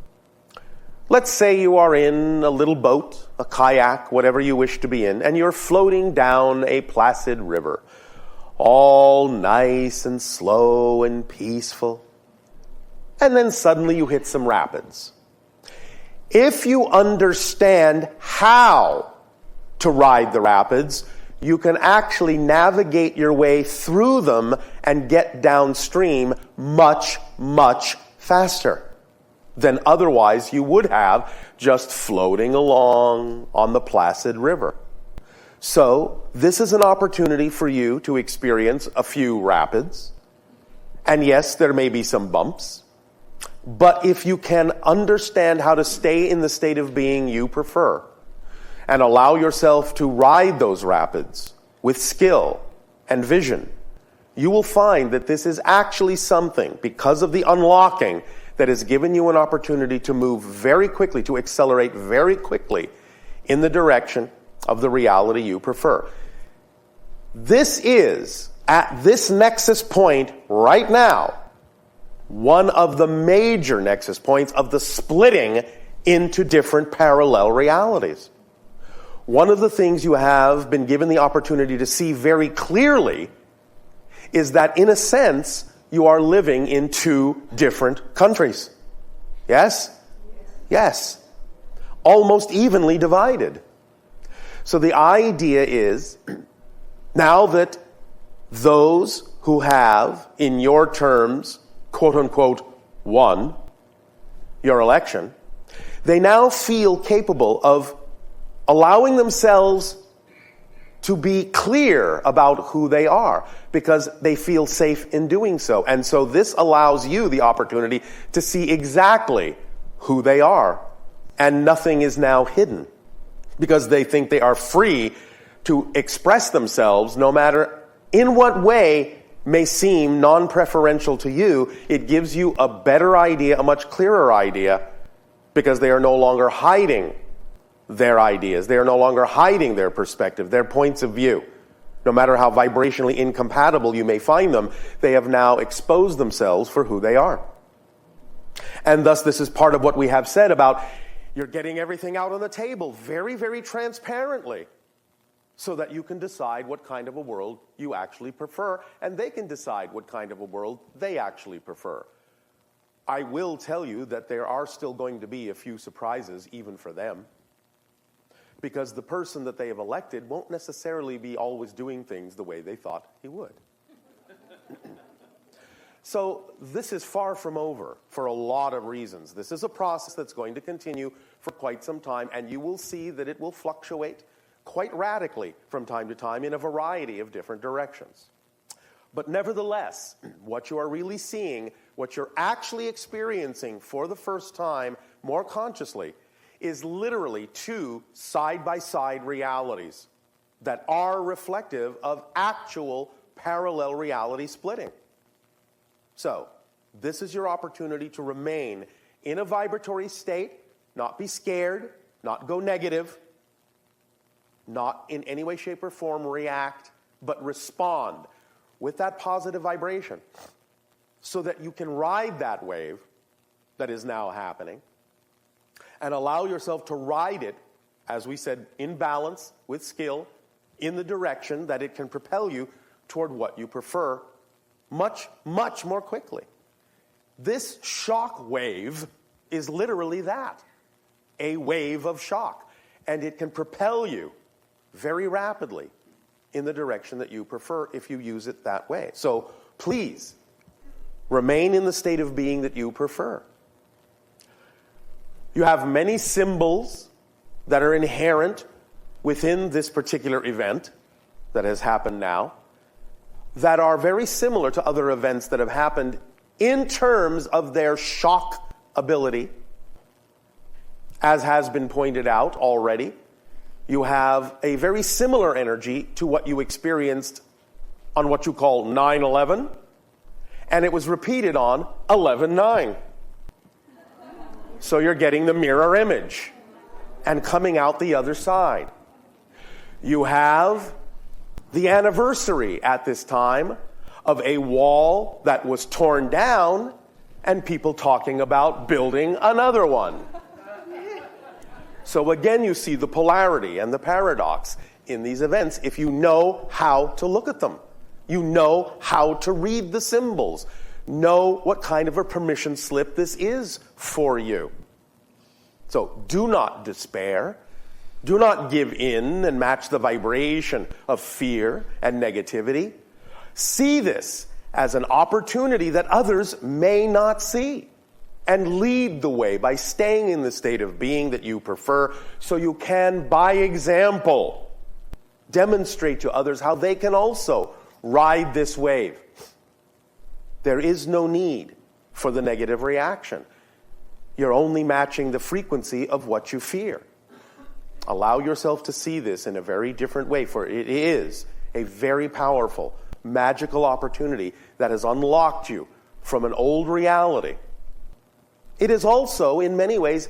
Let's say you are in a little boat, a kayak, whatever you wish to be in, and you're floating down a placid river, all nice and slow and peaceful. And then suddenly you hit some rapids. If you understand how to ride the rapids, you can actually navigate your way through them and get downstream much, much faster than otherwise you would have just floating along on the placid river. So, this is an opportunity for you to experience a few rapids. And yes, there may be some bumps. But if you can understand how to stay in the state of being you prefer, and allow yourself to ride those rapids with skill and vision, you will find that this is actually something, because of the unlocking, that has given you an opportunity to move very quickly, to accelerate very quickly in the direction of the reality you prefer. This is, at this nexus point right now, one of the major nexus points of the splitting into different parallel realities. One of the things you have been given the opportunity to see very clearly is that, in a sense, you are living in two different countries. Yes? Yes. Almost evenly divided. So the idea is, now that those who have, in your terms, quote-unquote, won your election, they now feel capable of allowing themselves to be clear about who they are because they feel safe in doing so. And so this allows you the opportunity to see exactly who they are, and nothing is now hidden because they think they are free to express themselves no matter in what way may seem non-preferential to you. It gives you a better idea, a much clearer idea, because they are no longer hiding their ideas. They are no longer hiding their perspective, their points of view. No matter how vibrationally incompatible you may find them, they have now exposed themselves for who they are. And thus, this is part of what we have said about you're getting everything out on the table very, very transparently so that you can decide what kind of a world you actually prefer, and they can decide what kind of a world they actually prefer. I will tell you that there are still going to be a few surprises even for them, because the person that they have elected won't necessarily be always doing things the way they thought he would. So this is far from over for a lot of reasons. This is a process that's going to continue for quite some time, and you will see that it will fluctuate quite radically from time to time in a variety of different directions. But nevertheless, what you are really seeing, what you're actually experiencing for the first time more consciously, is literally two side-by-side realities that are reflective of actual parallel reality splitting. So, this is your opportunity to remain in a vibratory state, not be scared, not go negative, not in any way, shape, or form react, but respond with that positive vibration so that you can ride that wave that is now happening and allow yourself to ride it, as we said, in balance, with skill, in the direction that it can propel you toward what you prefer much, much more quickly. This shock wave is literally that, a wave of shock, and it can propel you very rapidly in the direction that you prefer if you use it that way. So please, remain in the state of being that you prefer. You have many symbols that are inherent within this particular event that has happened now that are very similar to other events that have happened in terms of their shock ability. As has been pointed out already, you have a very similar energy to what you experienced on what you call 9/11, and it was repeated on 11/9. So you're getting the mirror image and coming out the other side. You have the anniversary at this time of a wall that was torn down and people talking about building another one. So again, you see the polarity and the paradox in these events if you know how to look at them. You know how to read the symbols. Know what kind of a permission slip this is for you. So do not despair. Do not give in and match the vibration of fear and negativity. See this as an opportunity that others may not see, and lead the way by staying in the state of being that you prefer so you can, by example, demonstrate to others how they can also ride this wave. There is no need for the negative reaction. You're only matching the frequency of what you fear. Allow yourself to see this in a very different way, for it is a very powerful, magical opportunity that has unlocked you from an old reality. It is also, in many ways,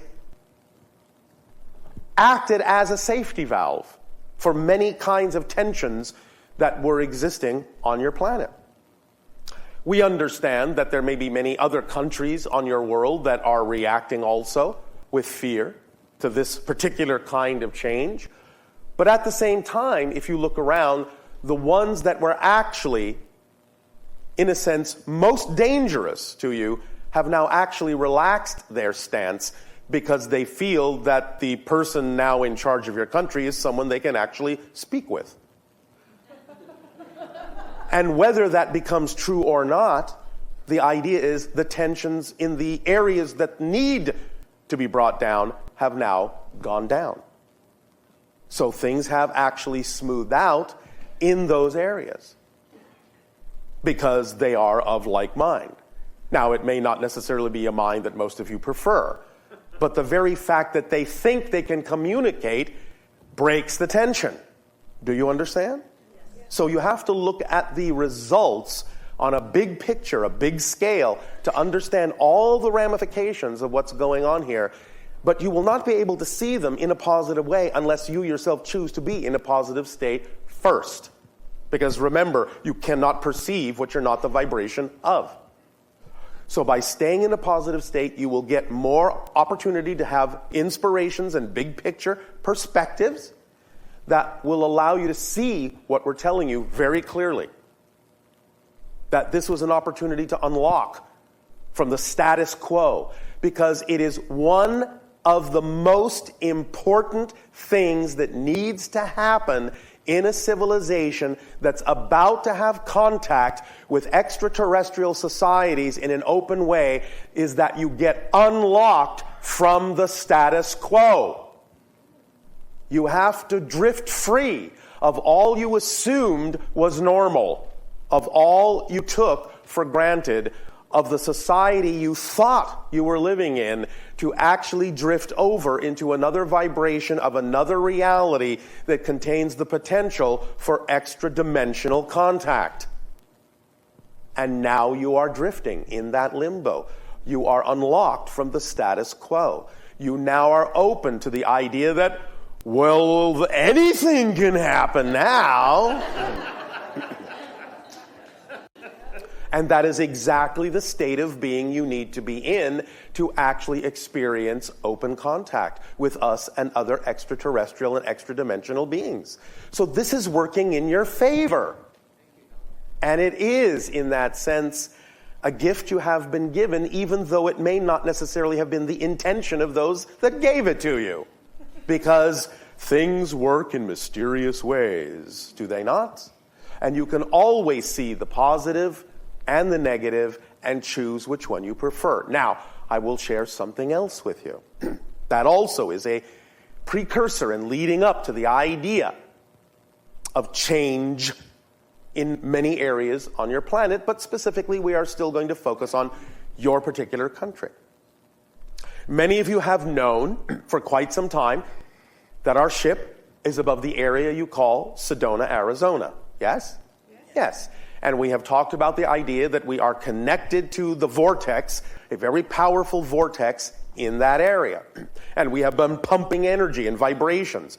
acted as a safety valve for many kinds of tensions that were existing on your planet. We understand that there may be many other countries on your world that are reacting also with fear to this particular kind of change. But at the same time, if you look around, the ones that were actually, in a sense, most dangerous to you have now actually relaxed their stance because they feel that the person now in charge of your country is someone they can actually speak with. And whether that becomes true or not, the idea is the tensions in the areas that need to be brought down have now gone down. So things have actually smoothed out in those areas because they are of like mind. Now, it may not necessarily be a mind that most of you prefer, but the very fact that they think they can communicate breaks the tension. Do you understand? Yes. So you have to look at the results on a big picture, a big scale, to understand all the ramifications of what's going on here. But you will not be able to see them in a positive way unless you yourself choose to be in a positive state first. Because remember, you cannot perceive what you're not the vibration of. So by staying in a positive state, you will get more opportunity to have inspirations and big picture perspectives that will allow you to see what we're telling you very clearly. That this was an opportunity to unlock from the status quo, because it is one of the most important things that needs to happen in a civilization that's about to have contact with extraterrestrial societies in an open way, is that you get unlocked from the status quo. You have to drift free of all you assumed was normal, of all you took for granted, of the society you thought you were living in, to actually drift over into another vibration of another reality that contains the potential for extra-dimensional contact. And now you are drifting in that limbo. You are unlocked from the status quo. You now are open to the idea that, well, anything can happen now. And that is exactly the state of being you need to be in to actually experience open contact with us and other extraterrestrial and extra-dimensional beings. So this is working in your favor. And it is, in that sense, a gift you have been given, even though it may not necessarily have been the intention of those that gave it to you. Because things work in mysterious ways, do they not? And you can always see the positive and the negative and choose which one you prefer. Now, I will share something else with you. That also is a precursor and leading up to the idea of change in many areas on your planet, but specifically we are still going to focus on your particular country. Many of you have known for quite some time that our ship is above the area you call Sedona, Arizona. Yes? Yes. And we have talked about the idea that we are connected to the vortex, a very powerful vortex in that area. And we have been pumping energy and vibrations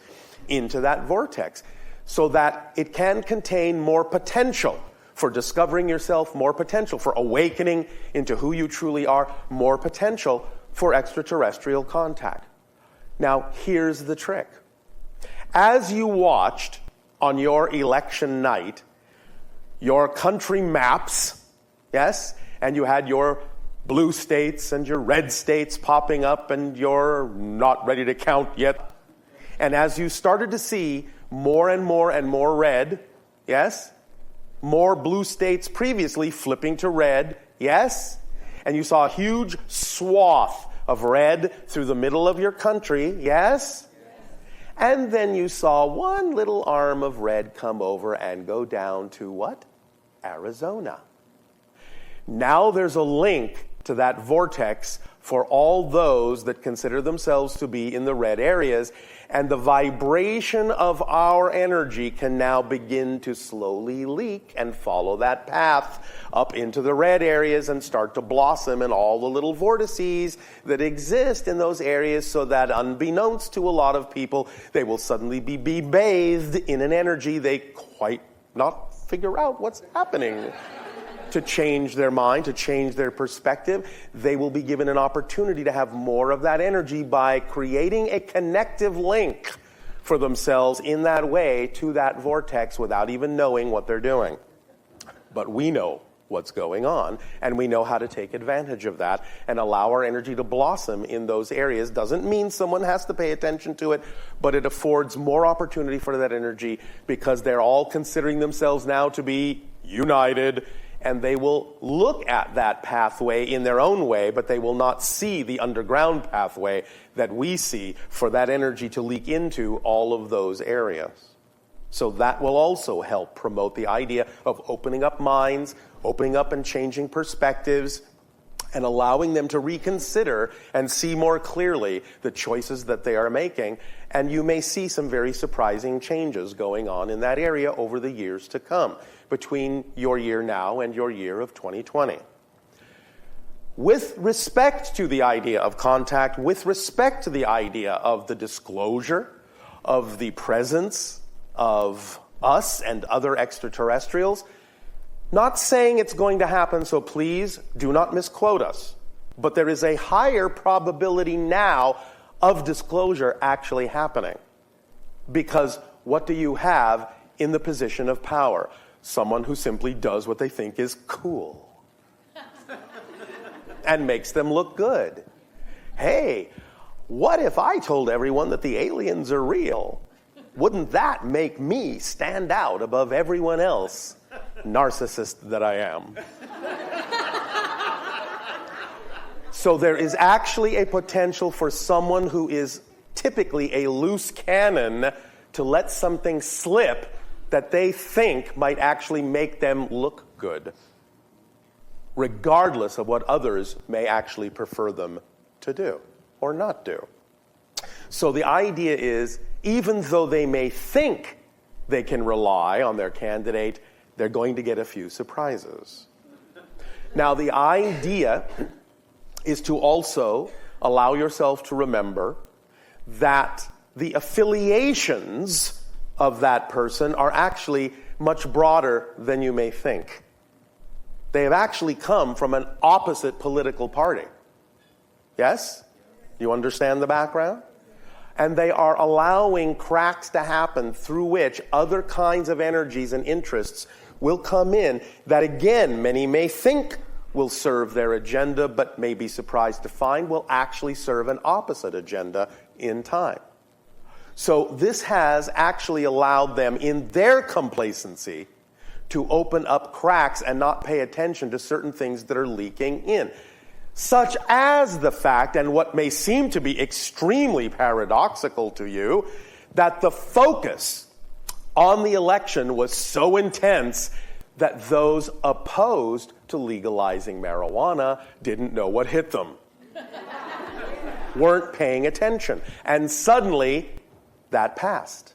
into that vortex so that it can contain more potential for discovering yourself, more potential for awakening into who you truly are, more potential for extraterrestrial contact. Now, here's the trick. As you watched on your election night your country maps, yes, and you had your blue states and your red states popping up and you're not ready to count yet. And as you started to see more and more and more red, yes, more blue states previously flipping to red, yes, and you saw a huge swath of red through the middle of your country, yes, and then you saw one little arm of red come over and go down to what? Arizona. Now there's a link to that vortex for all those that consider themselves to be in the red areas, and the vibration of our energy can now begin to slowly leak and follow that path up into the red areas and start to blossom in all the little vortices that exist in those areas, so that unbeknownst to a lot of people, they will suddenly be bathed in an energy they quite not figure out what's happening. To change their mind, to change their perspective, they will be given an opportunity to have more of that energy by creating a connective link for themselves in that way to that vortex without even knowing what they're doing. But we know what's going on, and we know how to take advantage of that and allow our energy to blossom in those areas. Doesn't mean someone has to pay attention to it, but it affords more opportunity for that energy because they're all considering themselves now to be united and they will look at that pathway in their own way, but they will not see the underground pathway that we see for that energy to leak into all of those areas. So that will also help promote the idea of opening up minds, opening up and changing perspectives, and allowing them to reconsider and see more clearly the choices that they are making. And you may see some very surprising changes going on in that area over the years to come, between your year now and your year of 2020. With respect to the idea of contact, with respect to the idea of the disclosure of the presence of us and other extraterrestrials, not saying it's going to happen, so please do not misquote us. But there is a higher probability now of disclosure actually happening. Because what do you have in the position of power? Someone who simply does what they think is cool. And makes them look good. Hey, what if I told everyone that the aliens are real? Wouldn't that make me stand out above everyone else? Narcissist that I am. So there is actually a potential for someone who is typically a loose cannon to let something slip that they think might actually make them look good, regardless of what others may actually prefer them to do or not do. So the idea is, even though they may think they can rely on their candidate, they're going to get a few surprises. Now, the idea is to also allow yourself to remember that the affiliations of that person are actually much broader than you may think. They have actually come from an opposite political party. Yes? You understand the background? And they are allowing cracks to happen through which other kinds of energies and interests will come in that, again, many may think will serve their agenda, but may be surprised to find will actually serve an opposite agenda in time. So this has actually allowed them, in their complacency, to open up cracks and not pay attention to certain things that are leaking in. Such as the fact, and what may seem to be extremely paradoxical to you, that the focus on the election was so intense that those opposed to legalizing marijuana didn't know what hit them. Weren't paying attention. And suddenly, that passed.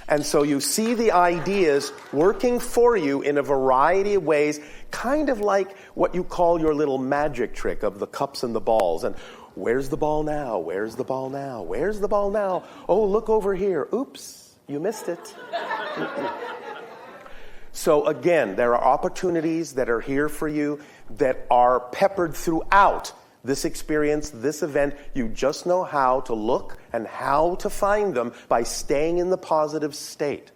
And so you see the ideas working for you in a variety of ways, kind of like what you call your little magic trick of the cups and the balls. And where's the ball now? Where's the ball now? Where's the ball now? Oh, look over here. Oops, you missed it. So again, there are opportunities that are here for you that are peppered throughout this experience, this event. You just know how to look and how to find them by staying in the positive state.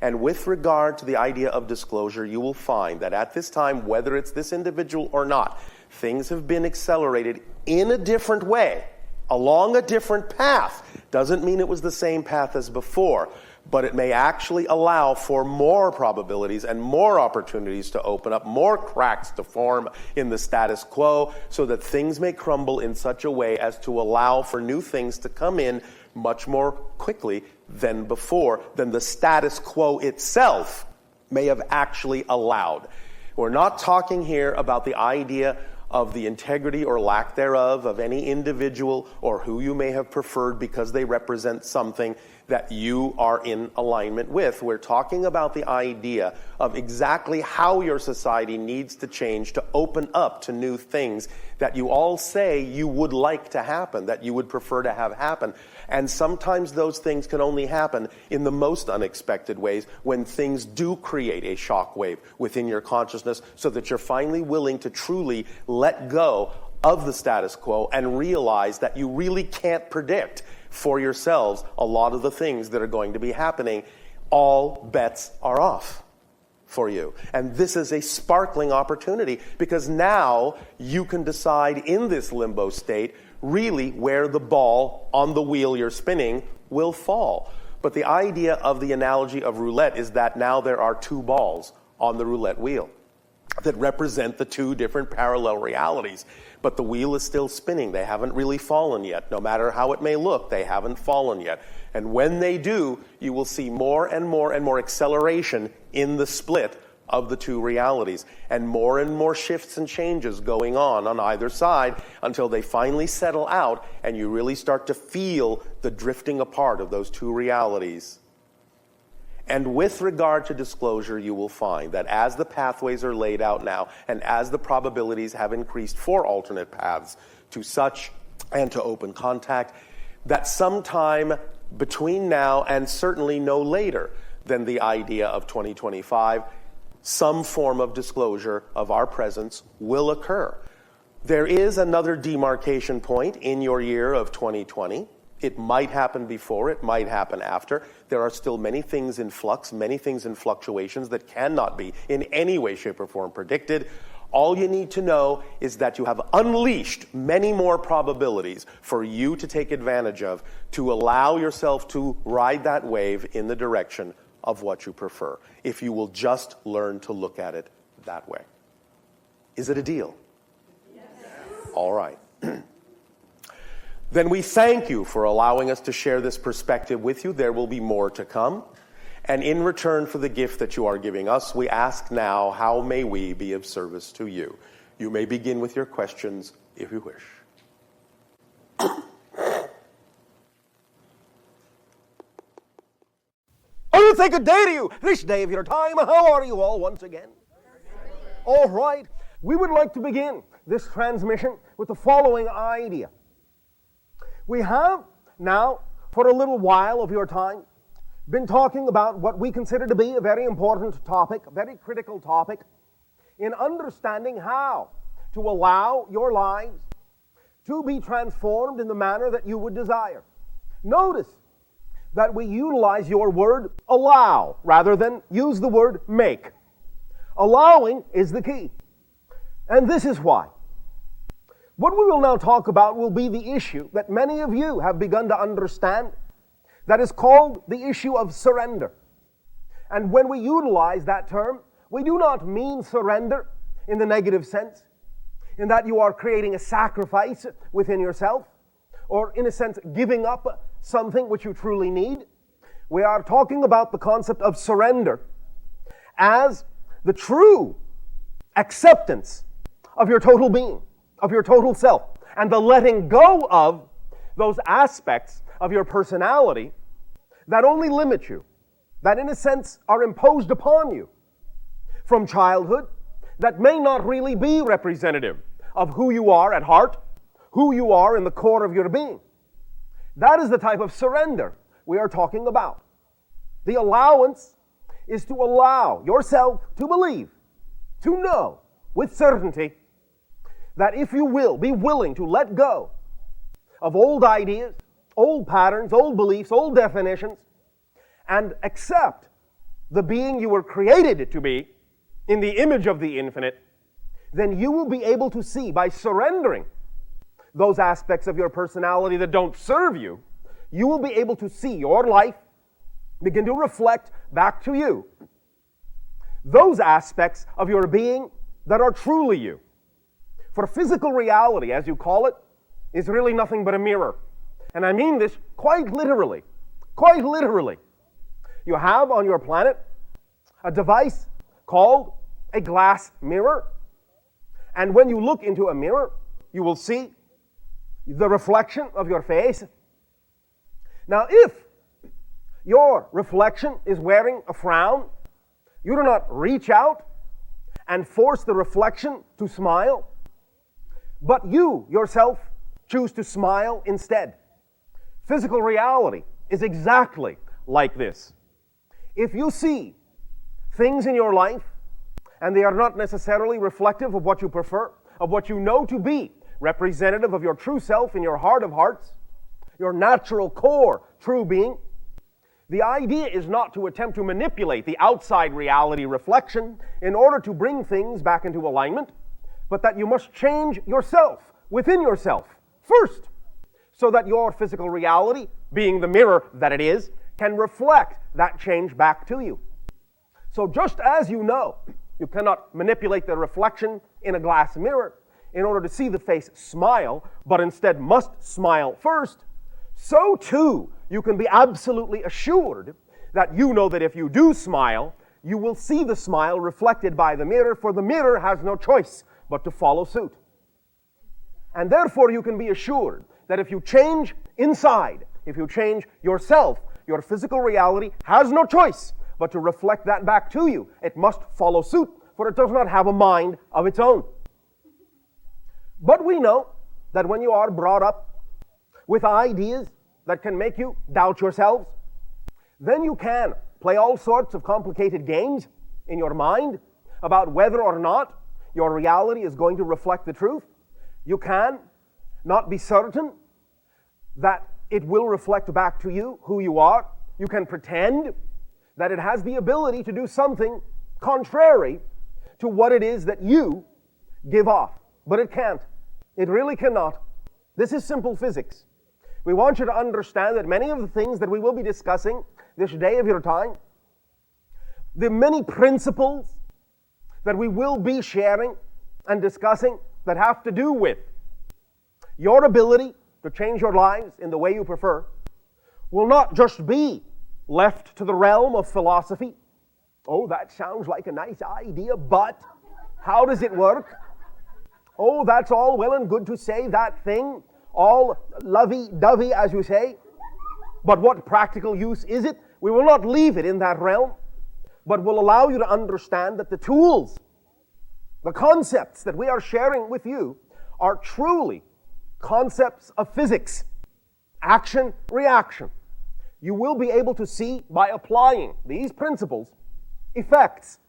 And with regard to the idea of disclosure, you will find that at this time, whether it's this individual or not, things have been accelerated in a different way, along a different path. Doesn't mean it was the same path as before, but it may actually allow for more probabilities and more opportunities to open up, more cracks to form in the status quo, so that things may crumble in such a way as to allow for new things to come in much more quickly than before, than the status quo itself may have actually allowed. We're not talking here about the idea of the integrity or lack thereof of any individual or who you may have preferred because they represent something that you are in alignment with. We're talking about the idea of exactly how your society needs to change to open up to new things that you all say you would like to happen, that you would prefer to have happen. And sometimes those things can only happen in the most unexpected ways, when things do create a shockwave within your consciousness, so that you're finally willing to truly let go of the status quo and realize that you really can't predict for yourselves a lot of the things that are going to be happening. All bets are off for you. And this is a sparkling opportunity, because now you can decide in this limbo state really where the ball on the wheel you're spinning will fall. But the idea of the analogy of roulette is that now there are two balls on the roulette wheel. that represent the two different parallel realities. But the wheel is still spinning. They haven't really fallen yet. No matter how it may look, they haven't fallen yet. And when they do, you will see more and more acceleration in the split of the two realities, and more shifts and changes going on either side until they finally settle out and you really start to feel the drifting apart of those two realities. And with regard to disclosure, you will find that as the pathways are laid out now, and as the probabilities have increased for alternate paths to such and to open contact, that sometime between now and certainly no later than the idea of 2025, some form of disclosure of our presence will occur. There is another demarcation point in your year of 2020. It might happen before, it might happen after. There are still many things in flux, many things in fluctuations that cannot be in any way, shape, or form predicted. All you need to know is that you have unleashed many more probabilities for you to take advantage of to allow yourself to ride that wave in the direction of what you prefer, if you will just learn to look at it that way. Is it a deal? Yes. All right. Then we thank you for allowing us to share this perspective with you. There will be more to come. And in return for the gift that you are giving us, we ask now, how may we be of service to you? You may begin with your questions if you wish. I will say good day to you this day of your time. How are you all once again? All right. We would like to begin this transmission with the following idea. We have now, for a little while of your time, been talking about what we consider to be a very important topic, a very critical topic, in understanding how to allow your lives to be transformed in the manner that you would desire. Notice that we utilize your word allow rather than use the word make. Allowing is the key. And this is why. What we will now talk about will be the issue that many of you have begun to understand, that is called the issue of surrender. And when we utilize that term, we do not mean surrender in the negative sense, in that you are creating a sacrifice within yourself, or in a sense giving up something which you truly need. We are talking about the concept of surrender as the true acceptance of your total being, of your total self, and the letting go of those aspects of your personality that only limit you, that in a sense are imposed upon you from childhood, that may not really be representative of who you are at heart, who you are in the core of your being. That is the type of surrender we are talking about. The allowance is to allow yourself to believe, to know with certainty that if you will be willing to let go of old ideas, old patterns, old beliefs, old definitions, and accept the being you were created to be in the image of the infinite, then you will be able to see, by surrendering those aspects of your personality that don't serve you, you will be able to see your life begin to reflect back to you those aspects of your being that are truly you. For physical reality, as you call it, is really nothing but a mirror. And I mean this quite literally. Quite literally. You have on your planet a device called a glass mirror. And when you look into a mirror, you will see the reflection of your face. Now, if your reflection is wearing a frown, you do not reach out and force the reflection to smile, but you yourself choose to smile instead. Physical reality is exactly like this. If you see things in your life, and they are not necessarily reflective of what you prefer, of what you know to be representative of your true self in your heart of hearts, your natural core true being, the idea is not to attempt to manipulate the outside reality reflection in order to bring things back into alignment, but that you must change yourself within yourself first, so that your physical reality, being the mirror that it is, can reflect that change back to you. So just as you know You cannot manipulate the reflection in a glass mirror in order to see the face smile, but instead must smile first. So too, you can be absolutely assured that you know that if you do smile, you will see the smile reflected by the mirror, for the mirror has no choice but to follow suit. And therefore you can be assured that if you change inside, if you change yourself, your physical reality has no choice but to reflect that back to you. It must follow suit, for it does not have a mind of its own. But we know that when you are brought up with ideas that can make you doubt yourselves, then you can play all sorts of complicated games in your mind about whether or not your reality is going to reflect the truth. You can not be certain that it will reflect back to you who you are. You can pretend that it has the ability to do something contrary to what it is that you give off. But it can't. It really cannot. This is simple physics. We want you to understand that many of the things that we will be discussing this day of your time, the many principles that we will be sharing and discussing that have to do with your ability to change your lives in the way you prefer, will not just be left to the realm of philosophy. Oh, that sounds like a nice idea, but how does it work? Oh, that's all well and good to say that thing, all lovey-dovey, as you say, but what practical use is it? We will not leave it in that realm, but will allow you to understand that the tools, the concepts that we are sharing with you are truly concepts of physics, action, reaction. You will be able to see, by applying these principles, effects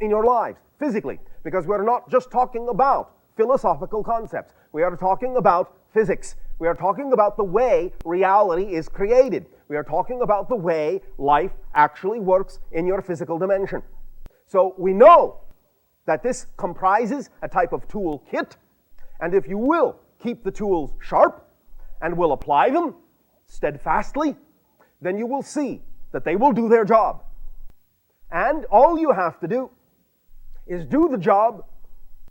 in your lives, physically, because we're not just talking about philosophical concepts. We are talking about physics. We are talking about the way reality is created. We are talking about the way life actually works in your physical dimension. So we know that this comprises a type of tool kit, and if you will keep the tools sharp and will apply them steadfastly, then you will see that they will do their job. And all you have to do is do the job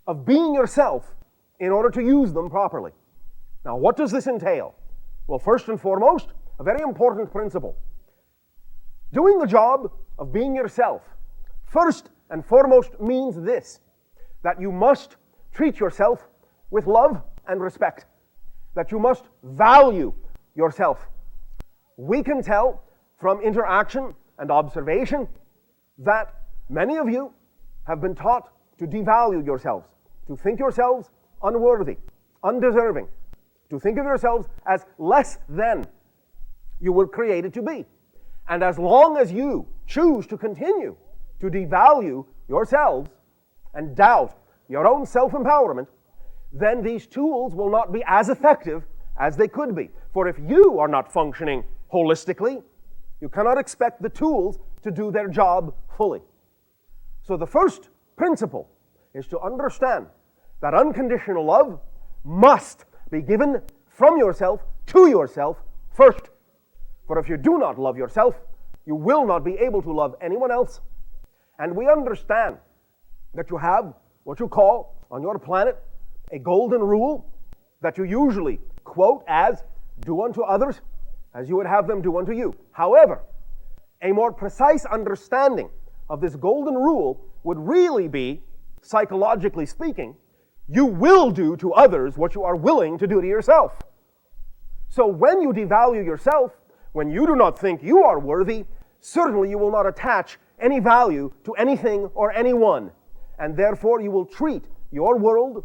of being yourself in order to use them properly. Now, what does this entail? Well, first and foremost, a very important principle. Doing the job of being yourself, first and foremost, means this, that you must treat yourself with love and respect, that you must value yourself. We can tell from interaction and observation that many of you have been taught to devalue yourselves, to think yourselves unworthy, undeserving, to think of yourselves as less than you were created to be. And as long as you choose to continue to devalue yourselves and doubt your own self-empowerment, then these tools will not be as effective as they could be. For if you are not functioning holistically, you cannot expect the tools to do their job fully. So the first principle is to understand that unconditional love must be given from yourself to yourself first. For if you do not love yourself, you will not be able to love anyone else. And we understand that you have what you call on your planet a golden rule that you usually quote as, do unto others as you would have them do unto you. However, a more precise understanding of this golden rule would really be, psychologically speaking, you will do to others what you are willing to do to yourself. So when you devalue yourself, when you do not think you are worthy, certainly you will not attach any value to anything or anyone. And therefore you will treat your world,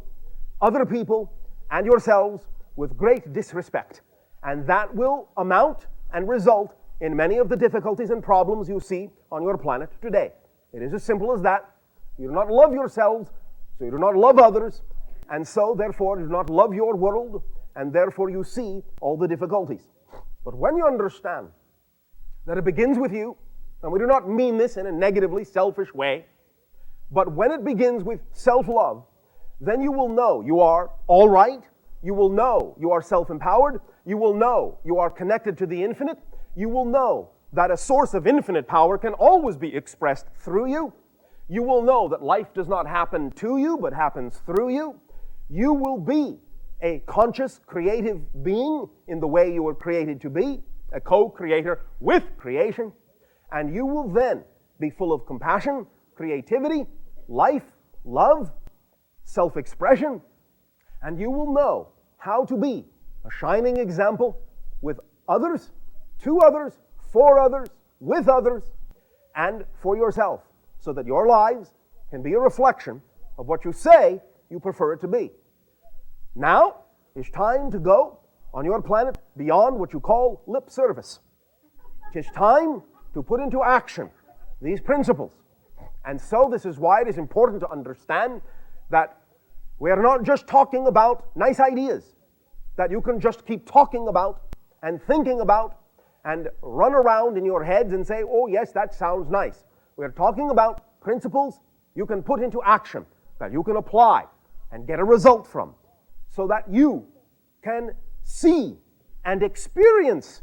other people, and yourselves with great disrespect. And that will amount and result in many of the difficulties and problems you see on your planet today. It is as simple as that. You do not love yourselves, so you do not love others, and so therefore you do not love your world, and therefore you see all the difficulties. But when you understand that it begins with you, and we do not mean this in a negatively selfish way, but when it begins with self-love, then you will know you are all right, you will know you are self-empowered, you will know you are connected to the infinite, you will know that a source of infinite power can always be expressed through you. You will know that life does not happen to you, but happens through you. You will be a conscious, creative being in the way you were created to be, a co-creator with creation. And you will then be full of compassion, creativity, life, love, self-expression, and you will know how to be a shining example with others, to others, for others, with others, and for yourself, so that your lives can be a reflection of what you say you prefer it to be. Now is time to go on your planet beyond what you call lip service. It is time to put into action these principles. And so this is why it is important to understand that we are not just talking about nice ideas that you can just keep talking about and thinking about and run around in your heads and say, oh yes, that sounds nice. We're talking about principles you can put into action, that you can apply and get a result from, so that you can see and experience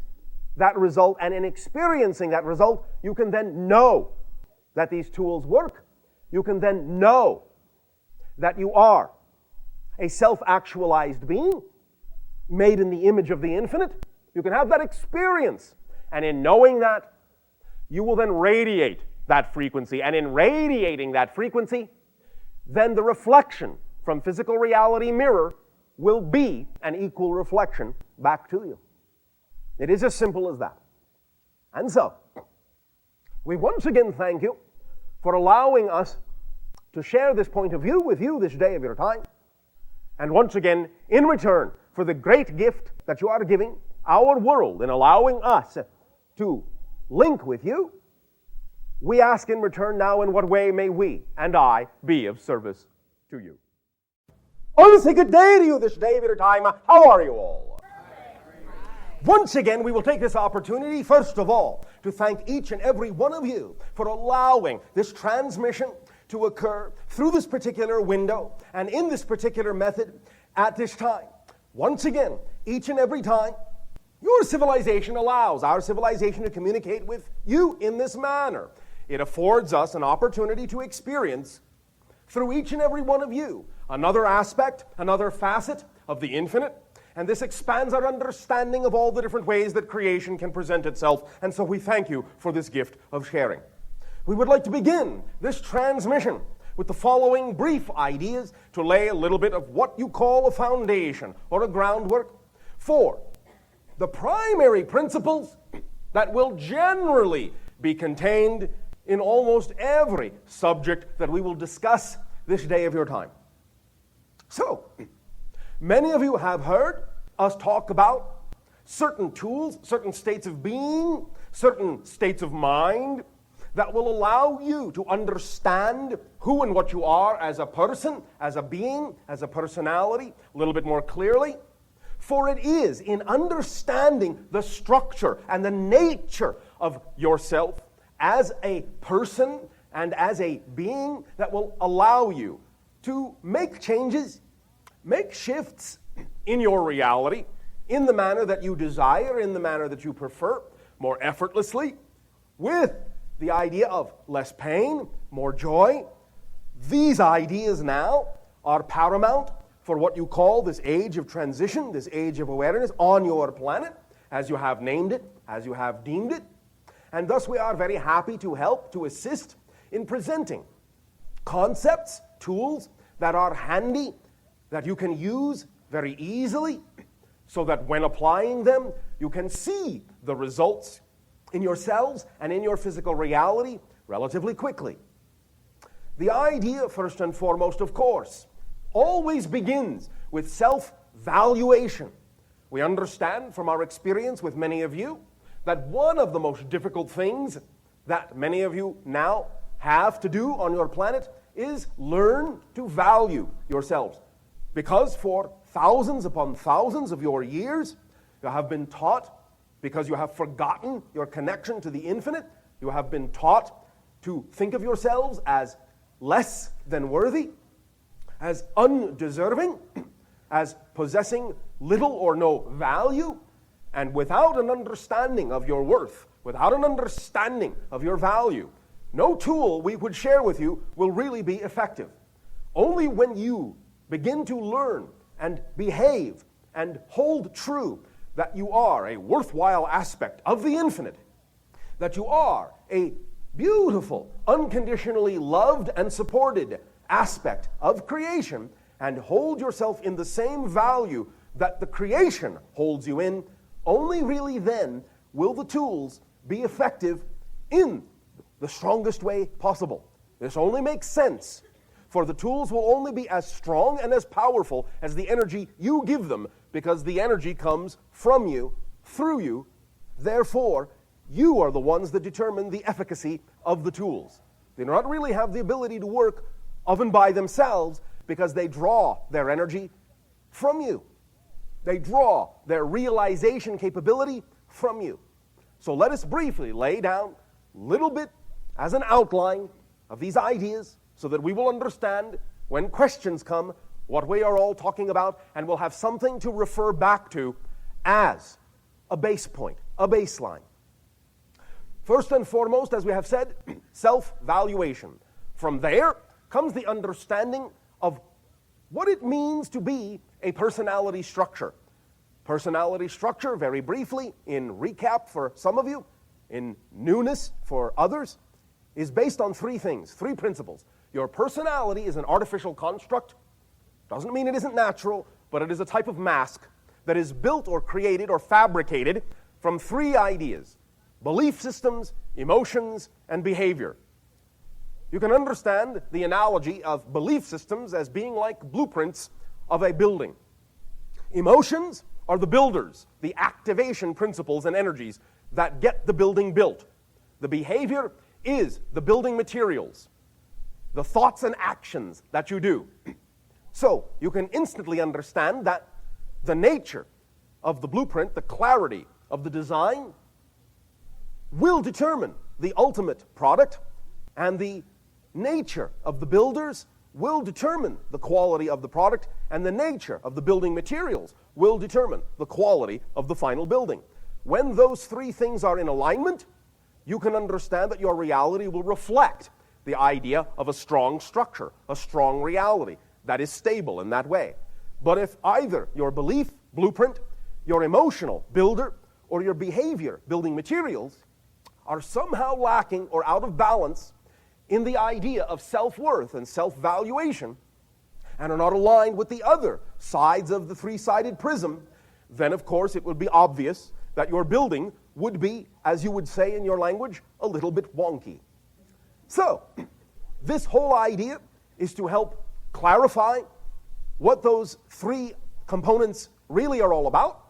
that result, and in experiencing that result, you can then know that these tools work. You can then know that you are a self-actualized being, made in the image of the infinite. You can have that experience. And in knowing that, you will then radiate that frequency. And in radiating that frequency, then the reflection from physical reality mirror will be an equal reflection back to you. It is as simple as that. And so, we once again thank you for allowing us to share this point of view with you this day of your time. And once again, in return for the great gift that you are giving our world in allowing us to link with you, we ask in return now, in what way may we and I be of service to you? I want to say good day to you this day of your time. How are you all? Once again, we will take this opportunity, first of all, to thank each and every one of you for allowing this transmission to occur through this particular window and in this particular method at this time. Once again, each and every time, your civilization allows our civilization to communicate with you in this manner. It affords us an opportunity to experience through each and every one of you another aspect, another facet of the infinite. And this expands our understanding of all the different ways that creation can present itself. And so we thank you for this gift of sharing. We would like to begin this transmission with the following brief ideas to lay a little bit of what you call a foundation or a groundwork for the primary principles that will generally be contained in almost every subject that we will discuss this day of your time. So, many of you have heard us talk about certain tools, certain states of being, certain states of mind that will allow you to understand who and what you are as a person, as a being, as a personality, a little bit more clearly. For it is in understanding the structure and the nature of yourself as a person and as a being that will allow you to make changes, make shifts in your reality, in the manner that you desire, in the manner that you prefer, more effortlessly, with the idea of less pain, more joy. These ideas now are paramount for what you call this age of transition, this age of awareness on your planet, as you have named it, as you have deemed it. And thus we are very happy to help, to assist in presenting concepts, tools that are handy, that you can use very easily, so that when applying them, you can see the results in yourselves and in your physical reality relatively quickly. The idea, first and foremost, of course, always begins with self-valuation. We understand from our experience with many of you that one of the most difficult things that many of you now have to do on your planet is learn to value yourselves. Because for thousands upon thousands of your years, you have been taught, because you have forgotten your connection to the infinite, you have been taught to think of yourselves as less than worthy, as undeserving, as possessing little or no value, and without an understanding of your worth, without an understanding of your value, no tool we would share with you will really be effective. Only when you begin to learn and behave and hold true that you are a worthwhile aspect of the infinite, that you are a beautiful, unconditionally loved and supported aspect of creation, and hold yourself in the same value that the creation holds you in, only really then will the tools be effective in the strongest way possible. This only makes sense, for the tools will only be as strong and as powerful as the energy you give them, because the energy comes from you, through you. Therefore, you are the ones that determine the efficacy of the tools. They do not really have the ability to work of and by themselves, because they draw their energy from you. They draw their realization capability from you. So let us briefly lay down a little bit as an outline of these ideas, so that we will understand when questions come what we are all talking about, and we'll have something to refer back to as a base point, a baseline. First and foremost, as we have said, self-valuation. From there comes the understanding of what it means to be a personality structure. Personality structure, very briefly, in recap for some of you, in newness for others, is based on three things, three principles. Your personality is an artificial construct. Doesn't mean it isn't natural, but it is a type of mask that is built or created or fabricated from three ideas: belief systems, emotions, and behavior. You can understand the analogy of belief systems as being like blueprints of a building. Emotions are the builders, the activation principles and energies that get the building built. The behavior is the building materials, the thoughts and actions that you do. So you can instantly understand that the nature of the blueprint, the clarity of the design, will determine the ultimate product, and the nature of the builders will determine the quality of the product, and the nature of the building materials will determine the quality of the final building. When those three things are in alignment, you can understand that your reality will reflect the idea of a strong structure, a strong reality that is stable in that way. But if either your belief, blueprint, your emotional builder, or your behavior, building materials, are somehow lacking or out of balance in the idea of self-worth and self-valuation, and are not aligned with the other sides of the three-sided prism, then of course it would be obvious that your building would be, as you would say in your language, a little bit wonky. So, this whole idea is to help clarify what those three components really are all about,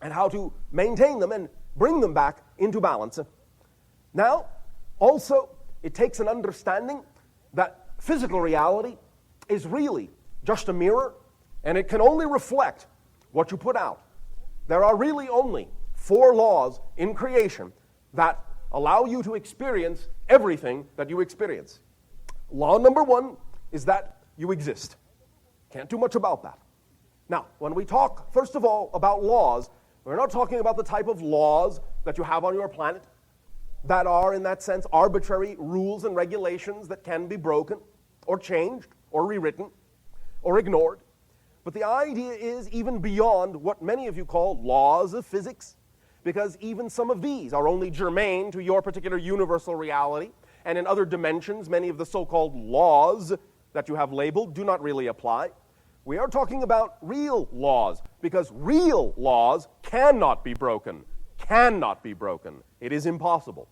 and how to maintain them and bring them back into balance. Now, also, it takes an understanding that physical reality is really just a mirror, and it can only reflect what you put out. There are really only 4 laws in creation that allow you to experience everything that you experience. Law number 1 is that you exist. Can't do much about that. Now, when we talk, first of all, about laws, we're not talking about the type of laws that you have on your planet that are, in that sense, arbitrary rules and regulations that can be broken or changed or rewritten or ignored. But the idea is even beyond what many of you call laws of physics, because even some of these are only germane to your particular universal reality, and in other dimensions, many of the so-called laws that you have labeled do not really apply. We are talking about real laws, because real laws cannot be broken. Cannot be broken. It is impossible.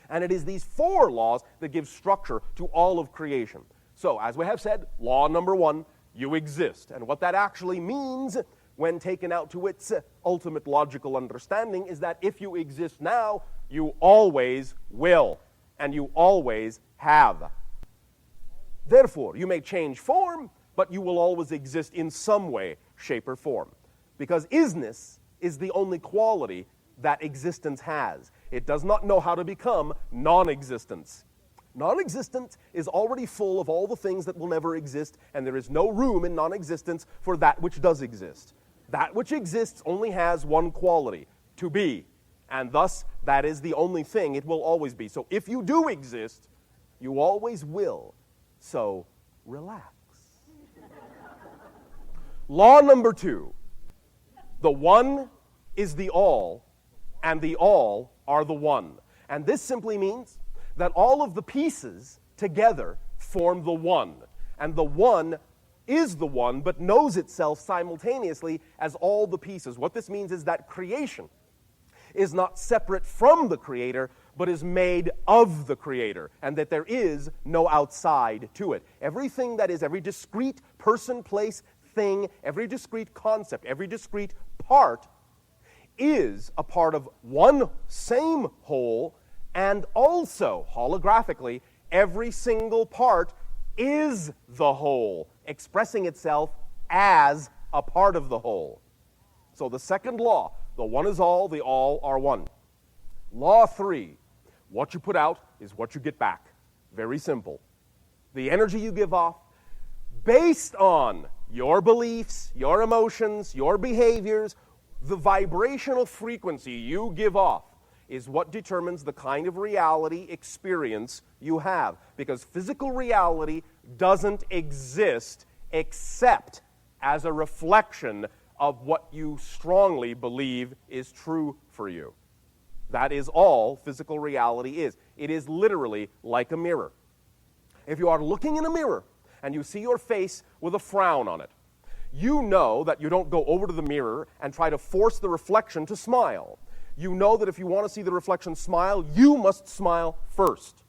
And it is these 4 laws that give structure to all of creation. So, as we have said, law number 1, you exist. And what that actually means, when taken out to its ultimate logical understanding, is that if you exist now, you always will, and you always have. Therefore, you may change form, but you will always exist in some way, shape, or form. Because isness is the only quality that existence has. It does not know how to become non-existence. Non-existence is already full of all the things that will never exist, and there is no room in non-existence for that which does exist. That which exists only has one quality, to be, and thus that is the only thing it will always be. So if you do exist, You always will. So relax. Law number 2. The one is the all, and the all are the one. And this simply means that all of the pieces together form the one. And the one is the one, but knows itself simultaneously as all the pieces. What this means is that creation is not separate from the Creator, but is made of the Creator, and that there is no outside to it. Everything that is, every discrete person, place, thing, every discrete concept, every discrete part is a part of one same whole, and also, holographically, every single part is the whole, expressing itself as a part of the whole. So the second law, the one is all, the all are one. Law 3, what you put out is what you get back. Very simple. The energy you give off, based on your beliefs, your emotions, your behaviors, the vibrational frequency you give off is what determines the kind of reality experience you have. Because physical reality doesn't exist except as a reflection of what you strongly believe is true for you. That is all physical reality is. It is literally like a mirror. If you are looking in a mirror and you see your face with a frown on it, you know that you don't go over to the mirror and try to force the reflection to smile. You know that if you want to see the reflection smile, you must smile first.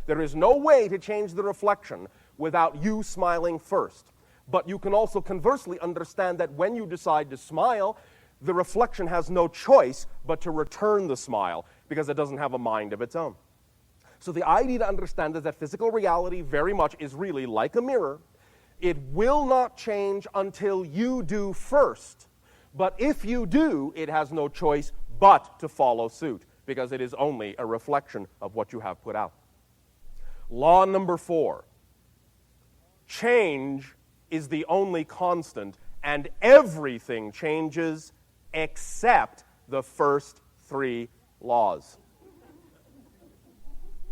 There is no way to change the reflection without you smiling first. But you can also conversely understand that when you decide to smile, the reflection has no choice but to return the smile because it doesn't have a mind of its own. So the idea to understand is that physical reality very much is really like a mirror. It will not change until you do first. But if you do, it has no choice but to follow suit because it is only a reflection of what you have put out. Law number 4. Change is the only constant, and everything changes except the first 3 laws.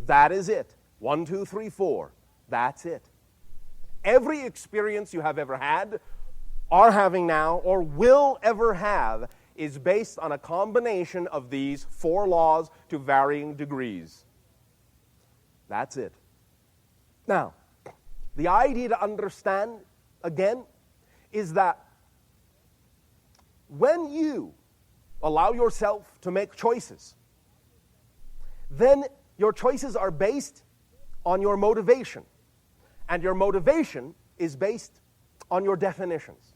That is it. 1, 2, 3, 4. That's it. Every experience you have ever had, are having now, or will ever have is based on a combination of these 4 laws to varying degrees. That's it. Now, the idea to understand, again, is that when you allow yourself to make choices, then your choices are based on your motivation. And your motivation is based on your definitions.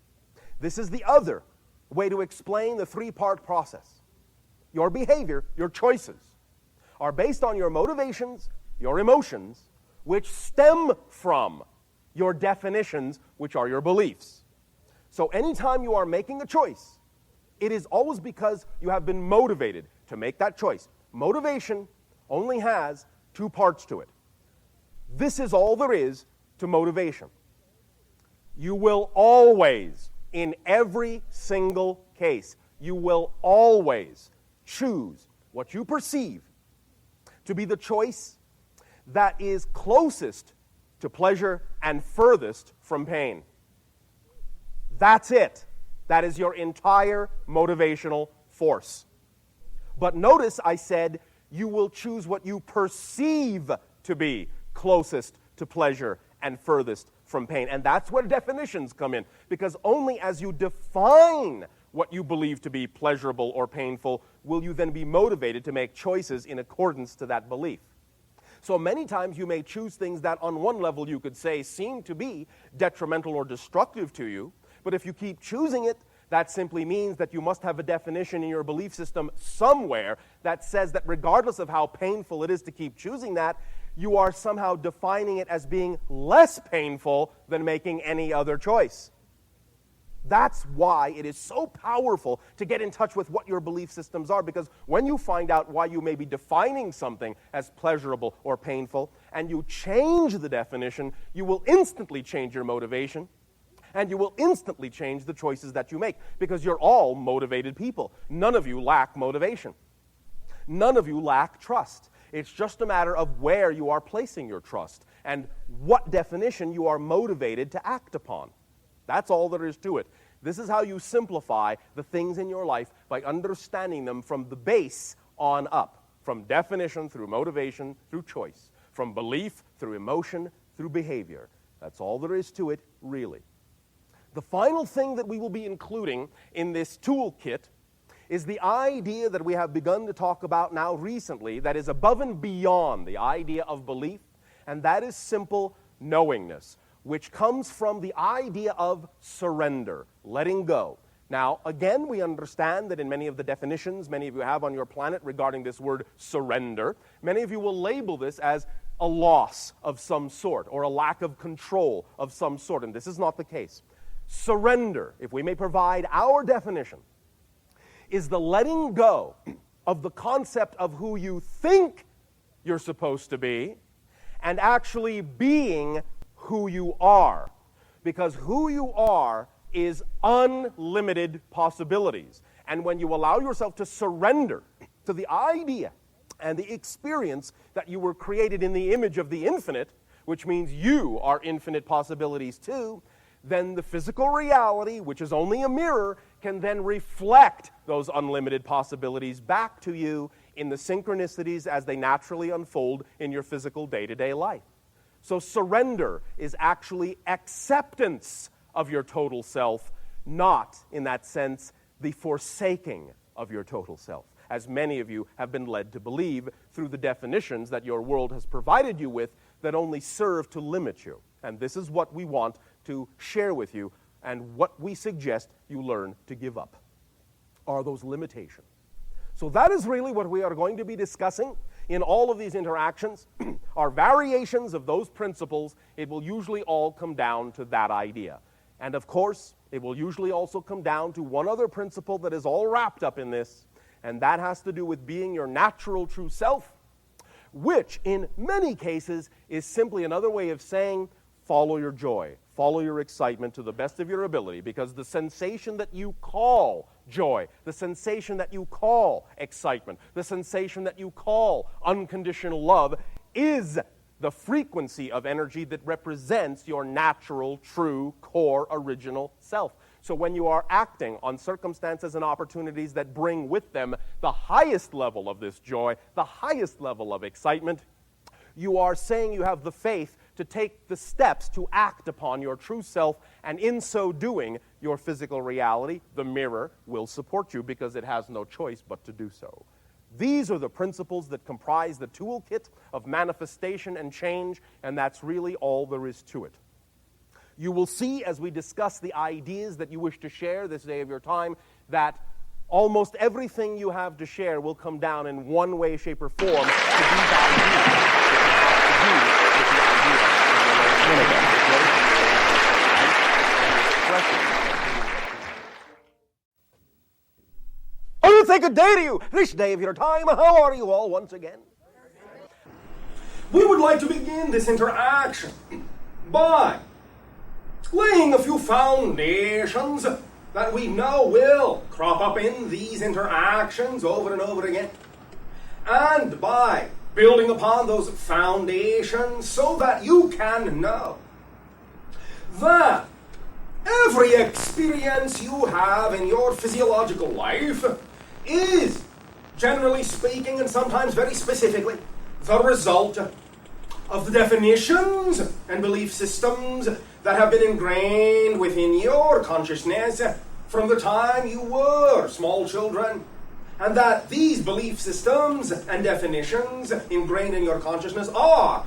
This is the other way to explain the 3-part process. Your behavior, your choices, are based on your motivations, your emotions, which stem from your definitions, which are your beliefs. So anytime you are making a choice, it is always because you have been motivated to make that choice. Motivation only has 2 parts to it. This is all there is to motivation. You will always, in every single case, you will always choose what you perceive to be the choice that is closest to pleasure and furthest from pain. That's it. That is your entire motivational force. But notice I said you will choose what you perceive to be closest to pleasure and furthest from pain. And that's where definitions come in, because only as you define what you believe to be pleasurable or painful will you then be motivated to make choices in accordance to that belief. So many times you may choose things that on one level you could say seem to be detrimental or destructive to you, but if you keep choosing it, that simply means that you must have a definition in your belief system somewhere that says that regardless of how painful it is to keep choosing that, you are somehow defining it as being less painful than making any other choice. That's why it is so powerful to get in touch with what your belief systems are, because when you find out why you may be defining something as pleasurable or painful, and you change the definition, you will instantly change your motivation, and you will instantly change the choices that you make, because you're all motivated people. None of you lack motivation. None of you lack trust. It's just a matter of where you are placing your trust and what definition you are motivated to act upon. That's all there is to it. This is how you simplify the things in your life, by understanding them from the base on up, from definition through motivation through choice, from belief through emotion through behavior. That's all there is to it, really. The final thing that we will be including in this toolkit is the idea that we have begun to talk about now recently that is above and beyond the idea of belief, and that is simple knowingness, which comes from the idea of surrender, letting go. Now, again, we understand that in many of the definitions many of you have on your planet regarding this word surrender, many of you will label this as a loss of some sort or a lack of control of some sort, and this is not the case. Surrender, if we may provide our definition, is the letting go of the concept of who you think you're supposed to be and actually being who you are. Because who you are is unlimited possibilities. And when you allow yourself to surrender to the idea and the experience that you were created in the image of the infinite, which means you are infinite possibilities too, then the physical reality, which is only a mirror, can then reflect those unlimited possibilities back to you in the synchronicities as they naturally unfold in your physical day-to-day life. So surrender is actually acceptance of your total self, not, in that sense, the forsaking of your total self, as many of you have been led to believe through the definitions that your world has provided you with that only serve to limit you. And this is what we want to share with you, and what we suggest you learn to give up are those limitations. So that is really what we are going to be discussing in all of these interactions. Are variations of those principles. It will usually all come down to that idea. And of course, it will usually also come down to one other principle that is all wrapped up in this, and that has to do with being your natural true self, which in many cases is simply another way of saying follow your joy, follow your excitement to the best of your ability, because the sensation that you call joy, the sensation that you call excitement, the sensation that you call unconditional love is the frequency of energy that represents your natural, true, core, original self. So when you are acting on circumstances and opportunities that bring with them the highest level of this joy, the highest level of excitement, you are saying you have the faith to take the steps to act upon your true self, and in so doing, your physical reality, the mirror, will support you because it has no choice but to do so. These are the principles that comprise the toolkit of manifestation and change, and that's really all there is to it. You will see as we discuss the ideas that you wish to share this day of your time that almost everything you have to share will come down in one way, shape, or form to these ideas I want to say good day to you this day of your time. How are you all once again? We would like to begin this interaction by laying a few foundations that we know will crop up in these interactions over and over again, and by building upon those foundations so that you can know that every experience you have in your physiological life is, generally speaking and sometimes very specifically, the result of the definitions and belief systems that have been ingrained within your consciousness from the time you were small children. And that these belief systems and definitions ingrained in your consciousness are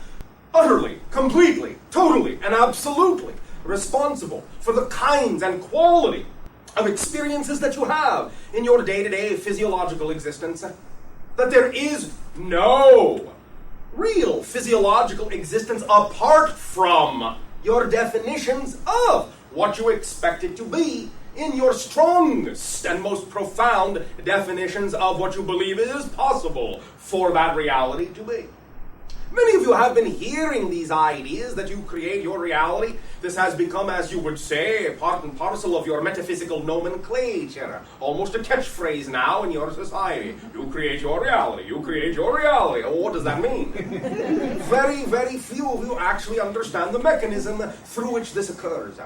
utterly, completely, totally, and absolutely responsible for the kinds and quality of experiences that you have in your day-to-day physiological existence. That there is no real physiological existence apart from your definitions of what you expect it to be in your strongest and most profound definitions of what you believe is possible for that reality to be. Many of you have been hearing these ideas that you create your reality. This has become, as you would say, part and parcel of your metaphysical nomenclature. Almost a catchphrase now in your society. You create your reality. You create your reality. Oh, what does that mean? Very, very few of you actually understand the mechanism through which this occurs.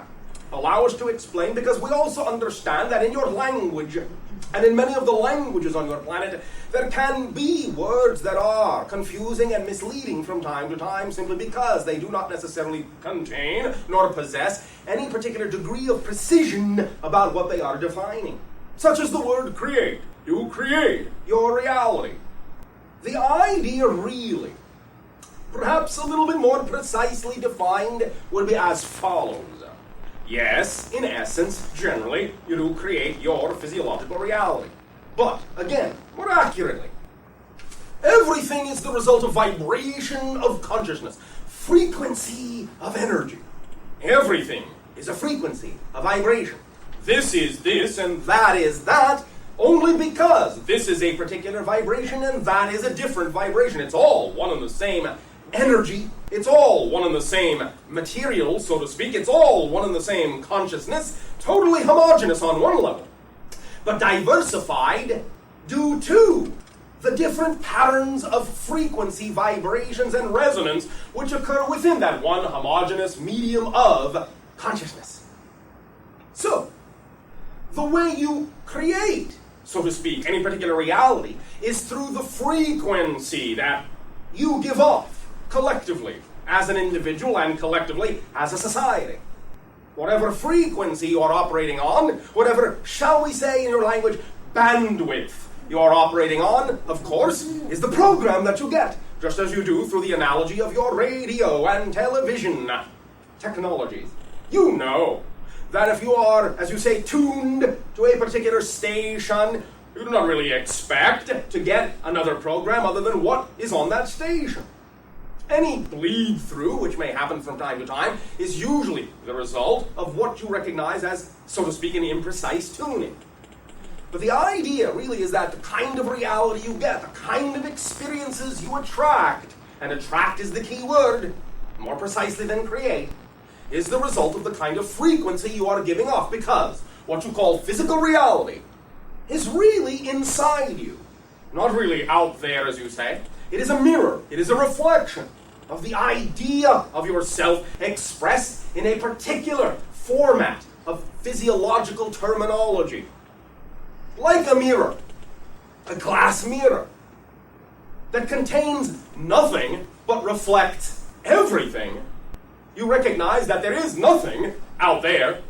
Allow us to explain, because we also understand that in your language, and in many of the languages on your planet, there can be words that are confusing and misleading from time to time, simply because they do not necessarily contain nor possess any particular degree of precision about what they are defining. Such as the word create. You create your reality. The idea really, perhaps a little bit more precisely defined, would be as follows. Yes, in essence, generally, you do create your physiological reality. But, again, more accurately, everything is the result of vibration of consciousness, frequency of energy. Everything is a frequency, a vibration. This is this and that is that, only because this is a particular vibration and that is a different vibration. It's all one and the same energy. It's all one and the same material, so to speak. It's all one and the same consciousness, totally homogeneous on one level, but diversified due to the different patterns of frequency, vibrations, and resonance which occur within that one homogeneous medium of consciousness. So, the way you create, so to speak, any particular reality is through the frequency that you give off collectively as an individual and collectively as a society. Whatever frequency you are operating on, whatever, shall we say in your language, bandwidth you are operating on, of course, is the program that you get, just as you do through the analogy of your radio and television technologies. You know that if you are, as you say, tuned to a particular station, you do not really expect to get another program other than what is on that station. Any bleed through, which may happen from time to time, is usually the result of what you recognize as, so to speak, an imprecise tuning. But the idea really is that the kind of reality you get, the kind of experiences you attract, and attract is the key word, more precisely than create, is the result of the kind of frequency you are giving off, because what you call physical reality is really inside you, not really out there, as you say. It is a mirror, it is a reflection of the idea of yourself expressed in a particular format of physiological terminology. Like a mirror, a glass mirror, that contains nothing but reflects everything. You recognize that there is nothing out there.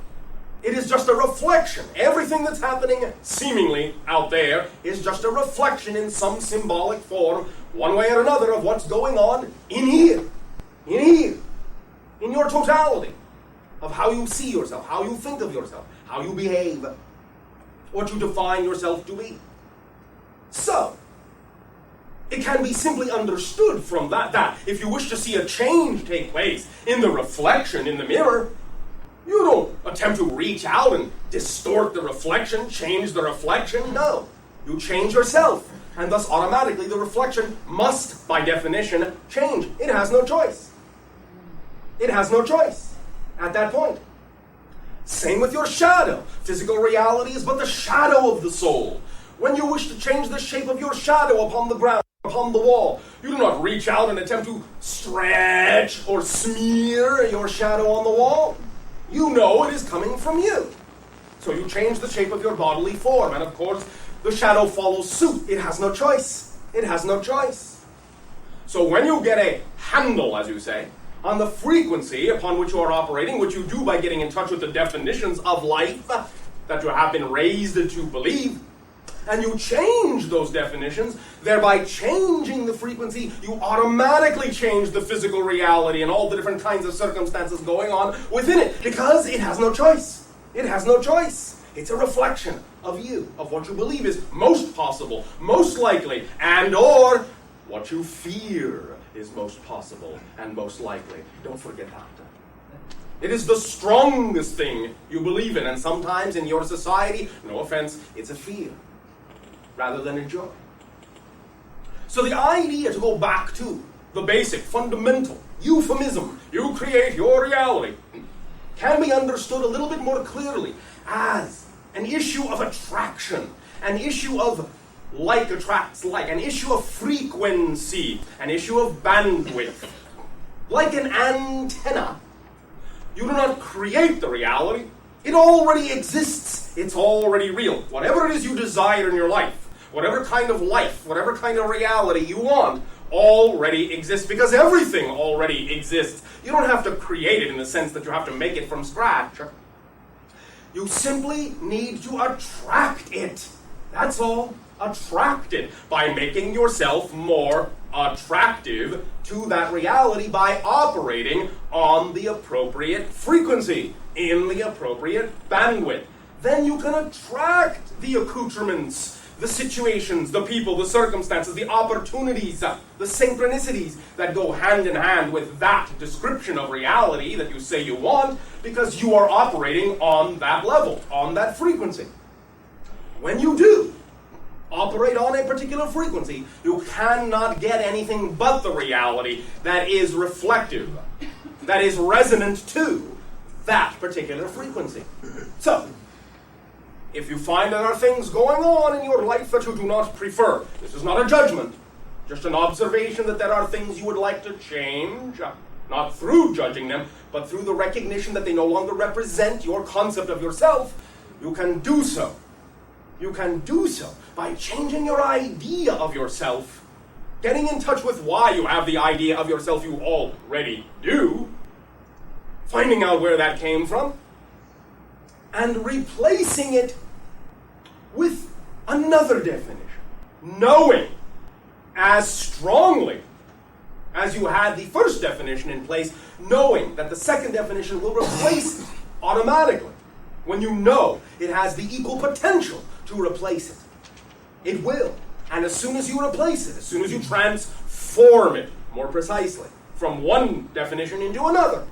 It is just a reflection. Everything that's happening seemingly out there is just a reflection in some symbolic form, one way or another, of what's going on in here, in your totality, of how you see yourself, how you think of yourself, how you behave, what you define yourself to be. So, it can be simply understood from that if you wish to see a change take place in the reflection in the mirror, you don't attempt to reach out and distort the reflection, change the reflection. No. You change yourself, and thus automatically the reflection must, by definition, change. It has no choice. It has no choice at that point. Same with your shadow. Physical reality is but the shadow of the soul. When you wish to change the shape of your shadow upon the ground, upon the wall, you do not reach out and attempt to stretch or smear your shadow on the wall. You know it is coming from you. So you change the shape of your bodily form, and of course, the shadow follows suit. It has no choice. It has no choice. So when you get a handle, as you say, on the frequency upon which you are operating, which you do by getting in touch with the definitions of life that you have been raised to believe, and you change those definitions, thereby changing the frequency, you automatically change the physical reality and all the different kinds of circumstances going on within it, because it has no choice. It has no choice. It's a reflection of you, of what you believe is most possible, most likely, and or what you fear is most possible and most likely. Don't forget that. It is the strongest thing you believe in, and sometimes in your society, no offense, it's a fear rather than a joy. So the idea, to go back to the basic, fundamental euphemism, you create your reality, can be understood a little bit more clearly as an issue of attraction, an issue of like attracts like, an issue of frequency, an issue of bandwidth. Like an antenna, you do not create the reality. It already exists. It's already real. Whatever it is you desire in your life, whatever kind of reality you want, already exists, because everything already exists. You don't have to create it in the sense that you have to make it from scratch. You simply need to attract it. That's all. Attract it by making yourself more attractive to that reality by operating on the appropriate frequency, in the appropriate bandwidth. Then you can attract the accoutrements, the situations, the people, the circumstances, the opportunities, the synchronicities that go hand in hand with that description of reality that you say you want, because you are operating on that level, on that frequency. When you do operate on a particular frequency, you cannot get anything but the reality that is reflective, that is resonant to that particular frequency. So, if you find there are things going on in your life that you do not prefer, this is not a judgment, just an observation that there are things you would like to change, not through judging them, but through the recognition that they no longer represent your concept of yourself, you can do so. You can do so by changing your idea of yourself, getting in touch with why you have the idea of yourself you already do, finding out where that came from, and replacing it with another definition. Knowing as strongly as you had the first definition in place, knowing that the second definition will replace it automatically. When you know it has the equal potential to replace it. It will. And as soon as you replace it, as soon as you transform it, more precisely, from one definition into another,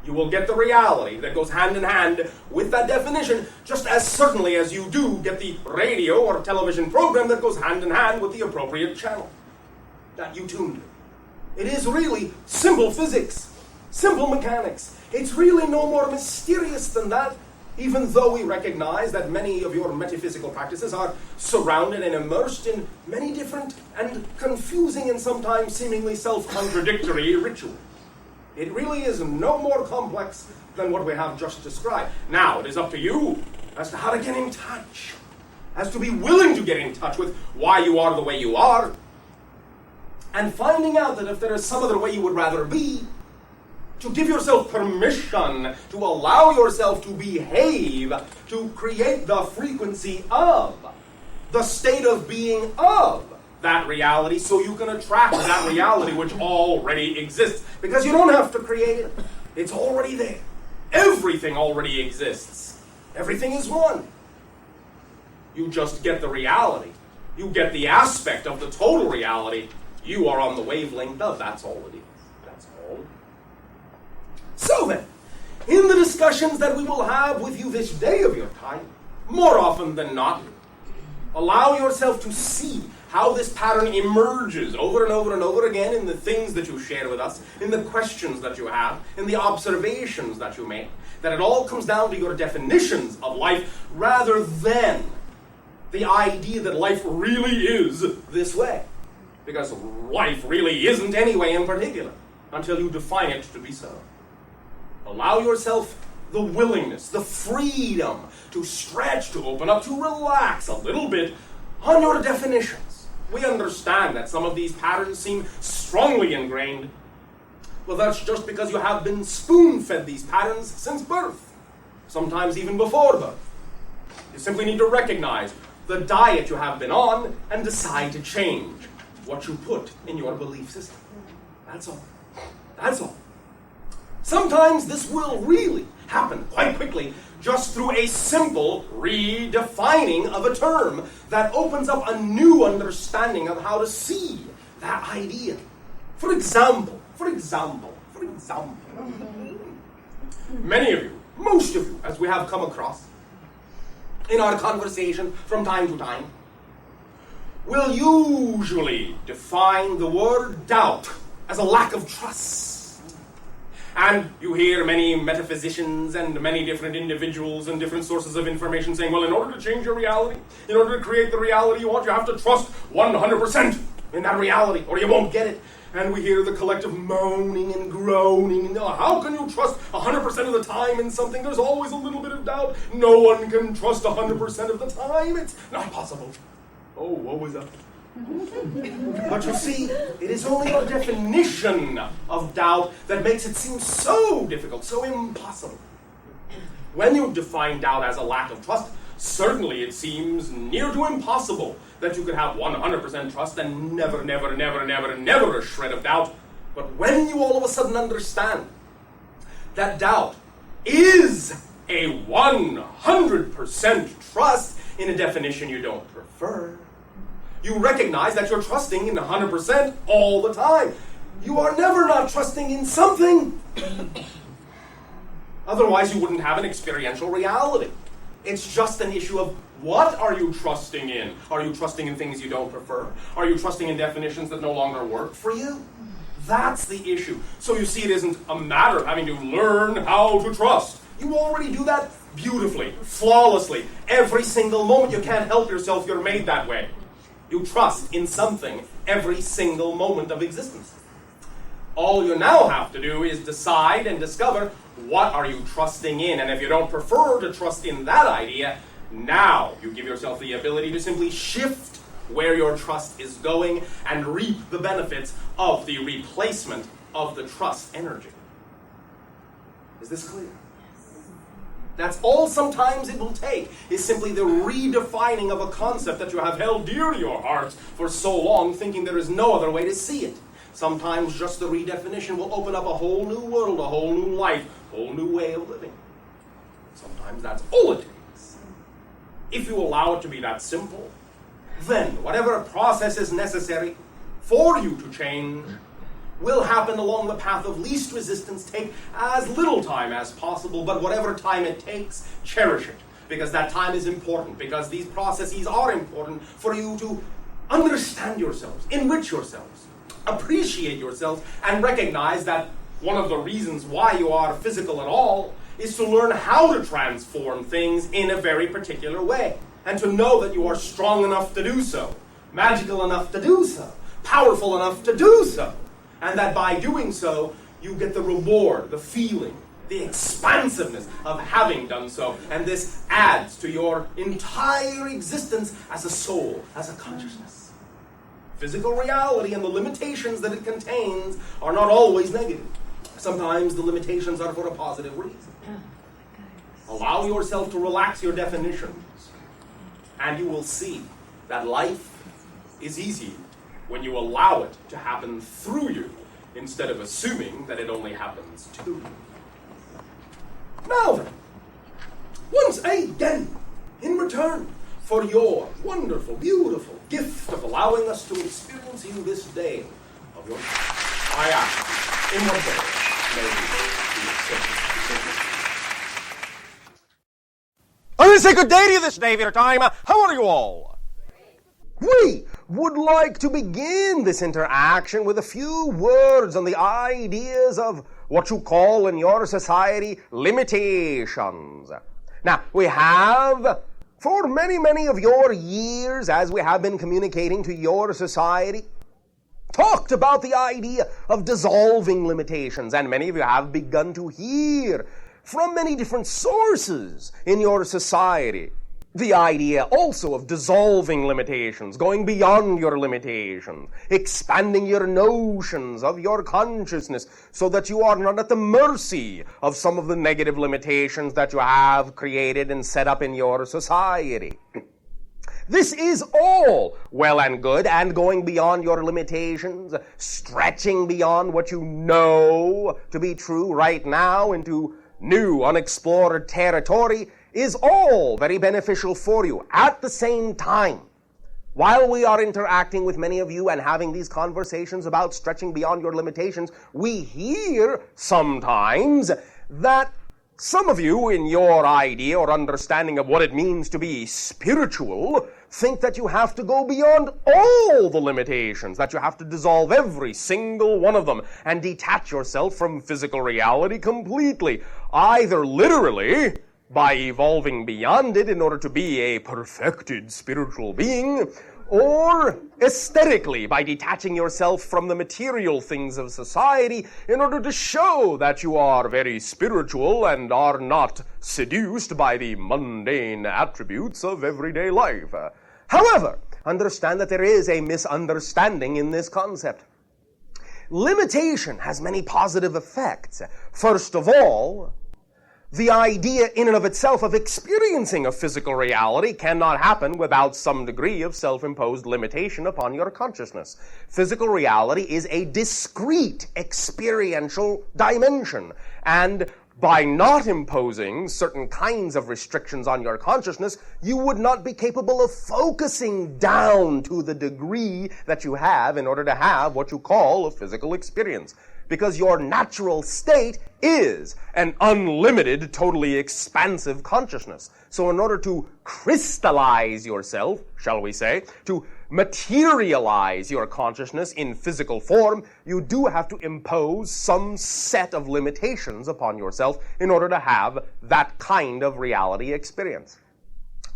you will get the reality that goes hand in hand with that definition, just as certainly as you do get the radio or television program that goes hand in hand with the appropriate channel that you tuned to. It is really simple physics, simple mechanics. It's really no more mysterious than that, even though we recognize that many of your metaphysical practices are surrounded and immersed in many different and confusing and sometimes seemingly self-contradictory rituals. It really is no more complex than what we have just described. Now, it is up to you as to how to get in touch, as to be willing to get in touch with why you are the way you are, and finding out that if there is some other way you would rather be, to give yourself permission to allow yourself to behave, to create the frequency of, the state of being of that reality, so you can attract that reality which already exists. Because you don't have to create it. It's already there. Everything already exists. Everything is one. You just get the reality. You get the aspect of the total reality you are on the wavelength of. That's all it is. That's all. So then, in the discussions that we will have with you this day of your time, more often than not, allow yourself to see how this pattern emerges over and over and over again in the things that you share with us, in the questions that you have, in the observations that you make, that it all comes down to your definitions of life rather than the idea that life really is this way. Because life really isn't anyway in particular until you define it to be so. Allow yourself the willingness, the freedom to stretch, to open up, to relax a little bit on your definitions. We understand that some of these patterns seem strongly ingrained. Well, that's just because you have been spoon-fed these patterns since birth, sometimes even before birth. You simply need to recognize the diet you have been on and decide to change what you put in your belief system. That's all. That's all. Sometimes this will really happen quite quickly just through a simple redefining of a term that opens up a new understanding of how to see that idea. For example, many of you, most of you, as we have come across in our conversation from time to time, will usually define the word doubt as a lack of trust. And you hear many metaphysicians and many different individuals and different sources of information saying, well, in order to change your reality, in order to create the reality you want, you have to trust 100% in that reality, or you won't get it. And we hear the collective moaning and groaning. And, how can you trust 100% of the time in something? There's always a little bit of doubt. No one can trust 100% of the time. It's not possible. Oh, woe is us. But you see, it is only your definition of doubt that makes it seem so difficult, so impossible. When you define doubt as a lack of trust, certainly it seems near to impossible that you could have 100% trust and never a shred of doubt. But when you all of a sudden understand that doubt is a 100% trust in a definition you don't prefer, you recognize that you're trusting in 100% all the time. You are never not trusting in something. Otherwise, you wouldn't have an experiential reality. It's just an issue of what are you trusting in? Are you trusting in things you don't prefer? Are you trusting in definitions that no longer work for you? That's the issue. So you see, it isn't a matter of having to learn how to trust. You already do that beautifully, flawlessly. Every single moment, you can't help yourself, you're made that way. You trust in something every single moment of existence. All you now have to do is decide and discover what are you trusting in. And if you don't prefer to trust in that idea, now you give yourself the ability to simply shift where your trust is going and reap the benefits of the replacement of the trust energy. Is this clear? That's all sometimes it will take, is simply the redefining of a concept that you have held dear to your heart for so long, thinking there is no other way to see it. Sometimes just the redefinition will open up a whole new world, a whole new life, a whole new way of living. Sometimes that's all it takes. If you allow it to be that simple, then whatever process is necessary for you to change will happen along the path of least resistance. Take as little time as possible, but whatever time it takes, cherish it. Because that time is important, because these processes are important for you to understand yourselves, enrich yourselves, appreciate yourselves, and recognize that one of the reasons why you are physical at all is to learn how to transform things in a very particular way, and to know that you are strong enough to do so, magical enough to do so, powerful enough to do so. And that by doing so, you get the reward, the feeling, the expansiveness of having done so. And this adds to your entire existence as a soul, as a consciousness. Physical reality and the limitations that it contains are not always negative. Sometimes the limitations are for a positive reason. Allow yourself to relax your definitions, and you will see that life is easy when you allow it to happen through you, instead of assuming that it only happens to you. Now then, once again, in return for your wonderful, beautiful gift of allowing us to experience you this day of your life, I ask, in what way may we be accepted? I want to say good day to you this day of your time. How are you all? We would like to begin this interaction with a few words on the ideas of what you call in your society limitations. Now, we have, for many of your years, as we have been communicating to your society, talked about the idea of dissolving limitations, and many of you have begun to hear from many different sources in your society the idea also of dissolving limitations, going beyond your limitations, expanding your notions of your consciousness so that you are not at the mercy of some of the negative limitations that you have created and set up in your society. This is all well and good, and going beyond your limitations, stretching beyond what you know to be true right now into new, unexplored territory is all very beneficial for you. At the same time, while we are interacting with many of you and having these conversations about stretching beyond your limitations, we hear sometimes that some of you, in your idea or understanding of what it means to be spiritual, think that you have to go beyond all the limitations, that you have to dissolve every single one of them and detach yourself from physical reality completely, either literally by evolving beyond it in order to be a perfected spiritual being, or aesthetically by detaching yourself from the material things of society in order to show that you are very spiritual and are not seduced by the mundane attributes of everyday life. However, understand that there is a misunderstanding in this concept. Limitation has many positive effects. First of all, the idea in and of itself of experiencing a physical reality cannot happen without some degree of self-imposed limitation upon your consciousness. Physical reality is a discrete experiential dimension, and by not imposing certain kinds of restrictions on your consciousness, you would not be capable of focusing down to the degree that you have in order to have what you call a physical experience. Because your natural state is an unlimited, totally expansive consciousness. So in order to crystallize yourself, shall we say, to materialize your consciousness in physical form, you do have to impose some set of limitations upon yourself in order to have that kind of reality experience.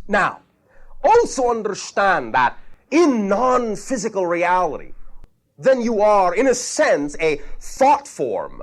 Now, also understand that in non-physical reality, then you are, in a sense, a thought form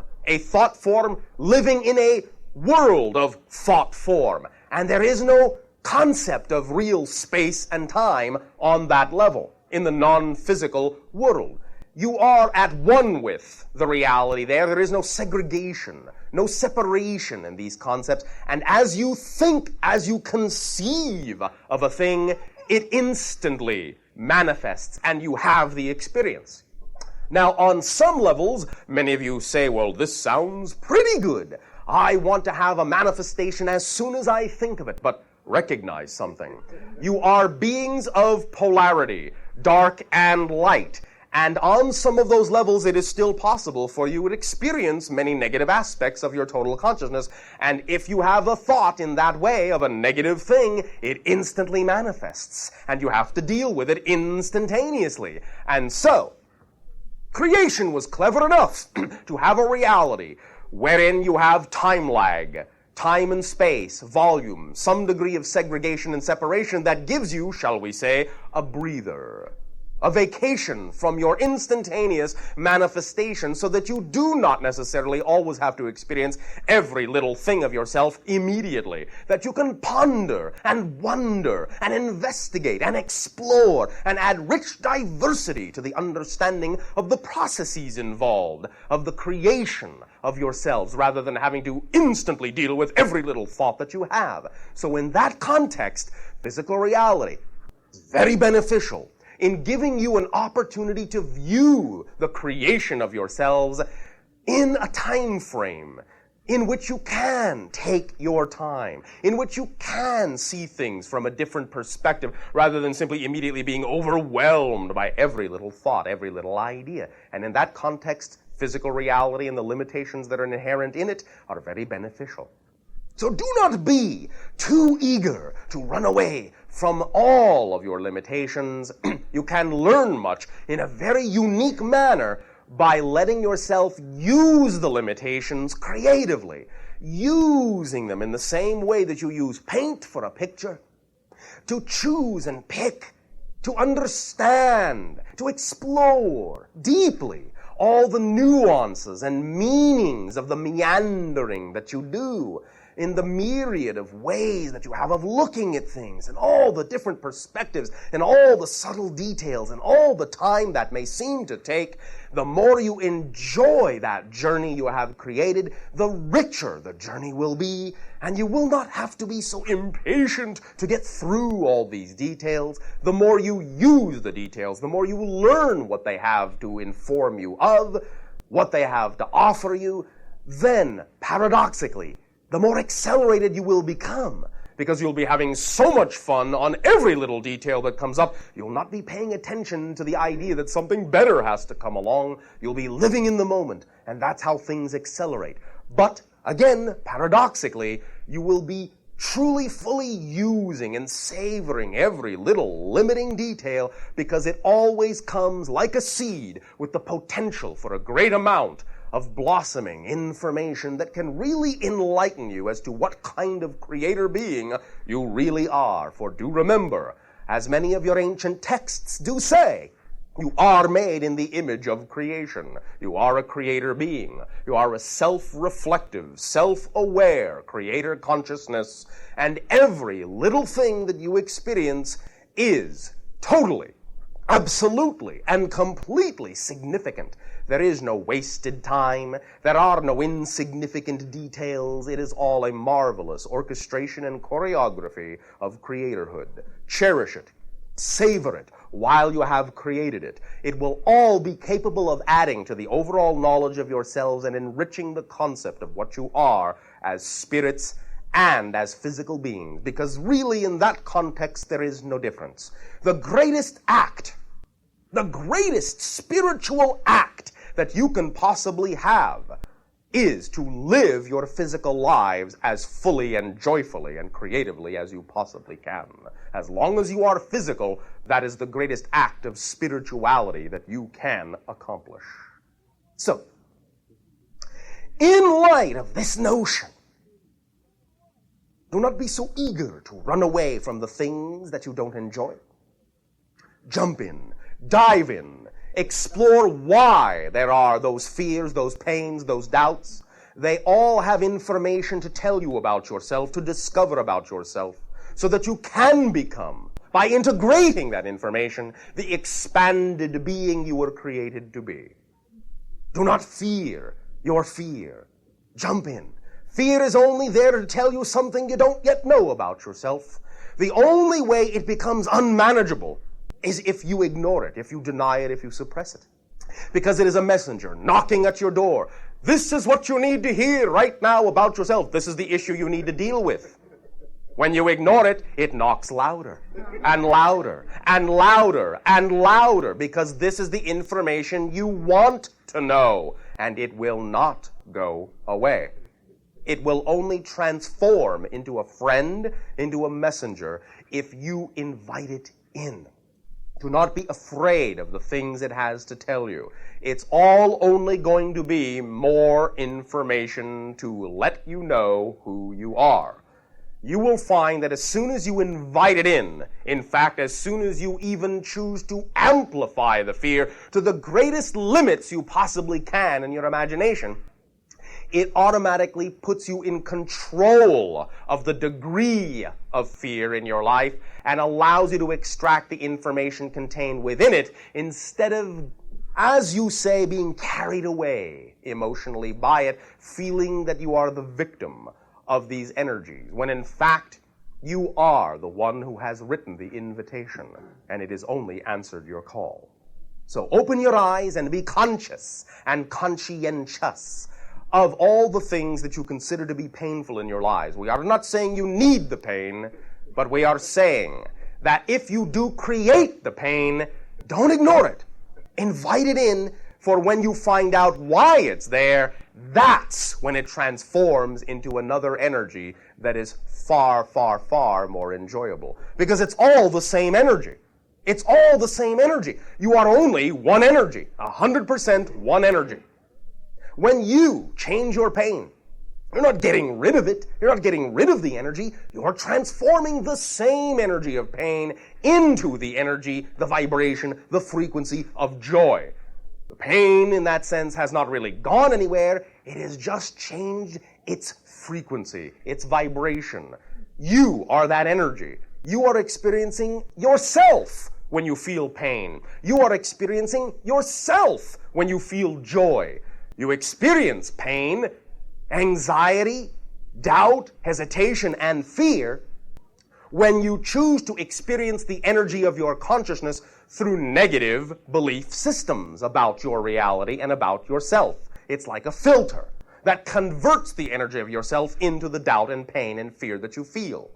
living in a world of thought form. And there is no concept of real space and time on that level, in the non-physical world. You are at one with the reality there. There is no segregation, no separation in these concepts. And as you think, as you conceive of a thing, it instantly manifests and you have the experience. Now, on some levels, many of you say, well, this sounds pretty good. I want to have a manifestation as soon as I think of it. But recognize something. You are beings of polarity, dark and light. And on some of those levels, it is still possible for you to experience many negative aspects of your total consciousness. And if you have a thought in that way of a negative thing, it instantly manifests. And you have to deal with it instantaneously. And so, creation was clever enough to have a reality wherein you have time lag, time and space, volume, some degree of segregation and separation that gives you, shall we say, a breather, a vacation from your instantaneous manifestation so that you do not necessarily always have to experience every little thing of yourself immediately, that you can ponder and wonder and investigate and explore and add rich diversity to the understanding of the processes involved, of the creation of yourselves, rather than having to instantly deal with every little thought that you have. So in that context, physical reality is very beneficial in giving you an opportunity to view the creation of yourselves in a time frame in which you can take your time, in which you can see things from a different perspective rather than simply immediately being overwhelmed by every little thought, every little idea. And in that context, physical reality and the limitations that are inherent in it are very beneficial. So do not be too eager to run away from all of your limitations. You can learn much in a very unique manner by letting yourself use the limitations creatively, using them in the same way that you use paint for a picture, to choose and pick, to understand, to explore deeply all the nuances and meanings of the meandering that you do in the myriad of ways that you have of looking at things and all the different perspectives and all the subtle details and all the time that may seem to take. The more you enjoy that journey you have created, the richer the journey will be, and you will not have to be so impatient to get through all these details. The more you use the details, the more you learn what they have to inform you of, what they have to offer you, then, paradoxically, the more accelerated you will become, because you'll be having so much fun on every little detail that comes up. You'll not be paying attention to the idea that something better has to come along. You'll be living in the moment, and that's how things accelerate. But, again, paradoxically, you will be truly, fully using and savoring every little limiting detail, because it always comes like a seed with the potential for a great amount of blossoming information that can really enlighten you as to what kind of creator being you really are. For do remember, as many of your ancient texts do say, you are made in the image of creation. You are a creator being. You are a self-reflective, self-aware creator consciousness, and every little thing that you experience is totally, absolutely, and completely significant. There is no wasted time. There are no insignificant details. It is all a marvelous orchestration and choreography of creatorhood. Cherish it. Savor it while you have created it. It will all be capable of adding to the overall knowledge of yourselves and enriching the concept of what you are as spirits and as physical beings, because really in that context there is no difference. The greatest act, the greatest spiritual act that you can possibly have is to live your physical lives as fully and joyfully and creatively as you possibly can. As long as you are physical, that is the greatest act of spirituality that you can accomplish. So, in light of this notion, do not be so eager to run away from the things that you don't enjoy. Jump in, dive in, explore why there are those fears, those pains, those doubts. They all have information to tell you about yourself, to discover about yourself, so that you can become, by integrating that information, the expanded being you were created to be. Do not fear your fear. Jump in. Fear is only there to tell you something you don't yet know about yourself. The only way it becomes unmanageable is if you ignore it, if you deny it, if you suppress it. Because it is a messenger knocking at your door. This is what you need to hear right now about yourself. This is the issue you need to deal with. When you ignore it, it knocks louder and louder and louder and louder, because this is the information you want to know, and it will not go away. It will only transform into a friend, into a messenger, if you invite it in. Do not be afraid of the things it has to tell you. It's all only going to be more information to let you know who you are. You will find that as soon as you invite it in fact, as soon as you even choose to amplify the fear to the greatest limits you possibly can in your imagination, it automatically puts you in control of the degree of fear in your life and allows you to extract the information contained within it, instead of, as you say, being carried away emotionally by it, feeling that you are the victim of these energies, when in fact you are the one who has written the invitation, and it has only answered your call. So open your eyes and be conscious and conscientious of all the things that you consider to be painful in your lives. We are not saying you need the pain, but we are saying that if you do create the pain, don't ignore it. Invite it in, for when you find out why it's there, that's when it transforms into another energy that is far, far, far more enjoyable. Because it's all the same energy. It's all the same energy. You are only one energy, 100% one energy. When you change your pain, you're not getting rid of it. You're not getting rid of the energy. You're transforming the same energy of pain into the energy, the vibration, the frequency of joy. The pain, in that sense, has not really gone anywhere. It has just changed its frequency, its vibration. You are that energy. You are experiencing yourself when you feel pain. You are experiencing yourself when you feel joy. You experience pain, anxiety, doubt, hesitation, and fear when you choose to experience the energy of your consciousness through negative belief systems about your reality and about yourself. It's like a filter that converts the energy of yourself into the doubt and pain and fear that you feel.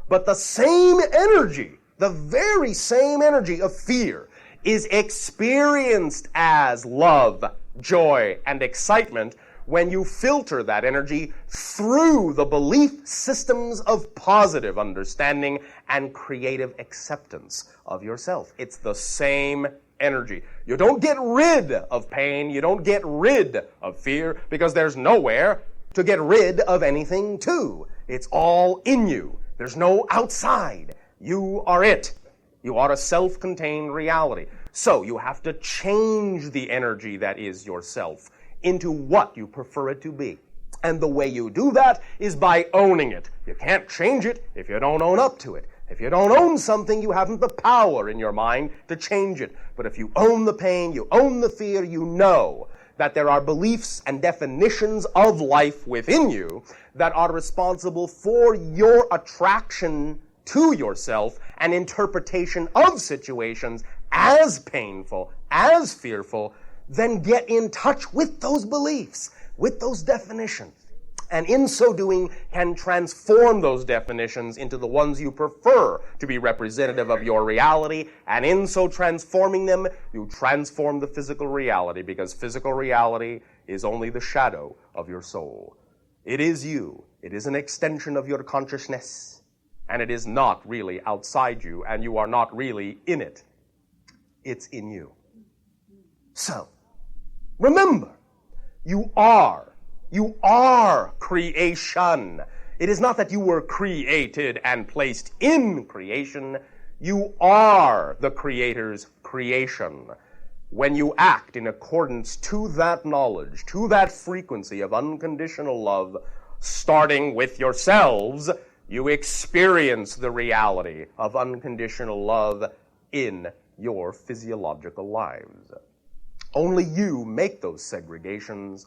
But the same energy, the very same energy of fear, is experienced as love, joy, and excitement when you filter that energy through the belief systems of positive understanding and creative acceptance of yourself. It's the same energy. You don't get rid of pain, you don't get rid of fear, because there's nowhere to get rid of anything to. It's all in you. There's no outside. You are it. You are a self-contained reality. So you have to change the energy that is yourself into what you prefer it to be. And the way you do that is by owning it. You can't change it if you don't own up to it. If you don't own something, you haven't the power in your mind to change it. But if you own the pain, you own the fear, you know that there are beliefs and definitions of life within you that are responsible for your attraction to yourself and interpretation of situations as painful, as fearful. Then get in touch with those beliefs, with those definitions. And in so doing, can transform those definitions into the ones you prefer to be representative of your reality. And in so transforming them, you transform the physical reality, because physical reality is only the shadow of your soul. It is you. It is an extension of your consciousness. And it is not really outside you, and you are not really in it. It's in you. So, remember, you are creation. It is not that you were created and placed in creation. You are the Creator's creation. When you act in accordance to that knowledge, to that frequency of unconditional love, starting with yourselves, you experience the reality of unconditional love in your physiological lives. Only you make those segregations.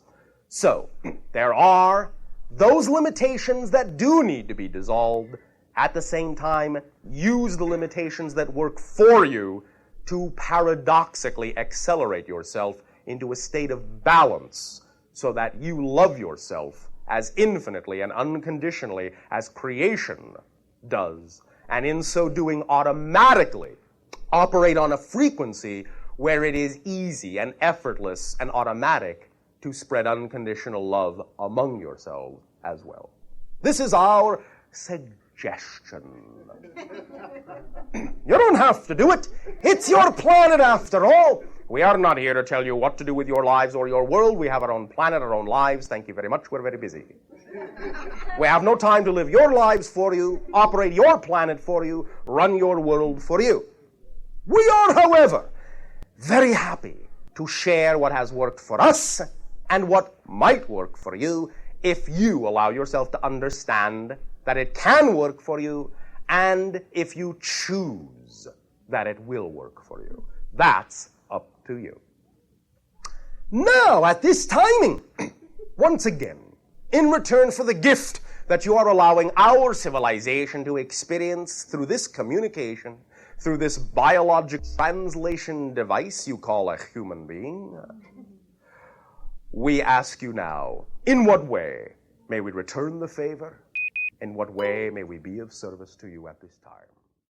So, there are those limitations that do need to be dissolved. At the same time, use the limitations that work for you to paradoxically accelerate yourself into a state of balance so that you love yourself as infinitely and unconditionally as creation does, and in so doing automatically operate on a frequency where it is easy and effortless and automatic to spread unconditional love among yourselves as well. This is our suggestion. You don't have to do it. It's your planet after all. We are not here to tell you what to do with your lives or your world. We have our own planet, our own lives. Thank you very much. We're very busy. We have no time to live your lives for you, operate your planet for you, run your world for you. We are, however, very happy to share what has worked for us and what might work for you if you allow yourself to understand that it can work for you, and if you choose that it will work for you. That's up to you. Now, at this timing, once again, in return for the gift that you are allowing our civilization to experience through this communication, through this biologic translation device you call a human being, we ask you now, in what way may we return the favor? In what way may we be of service to you at this time?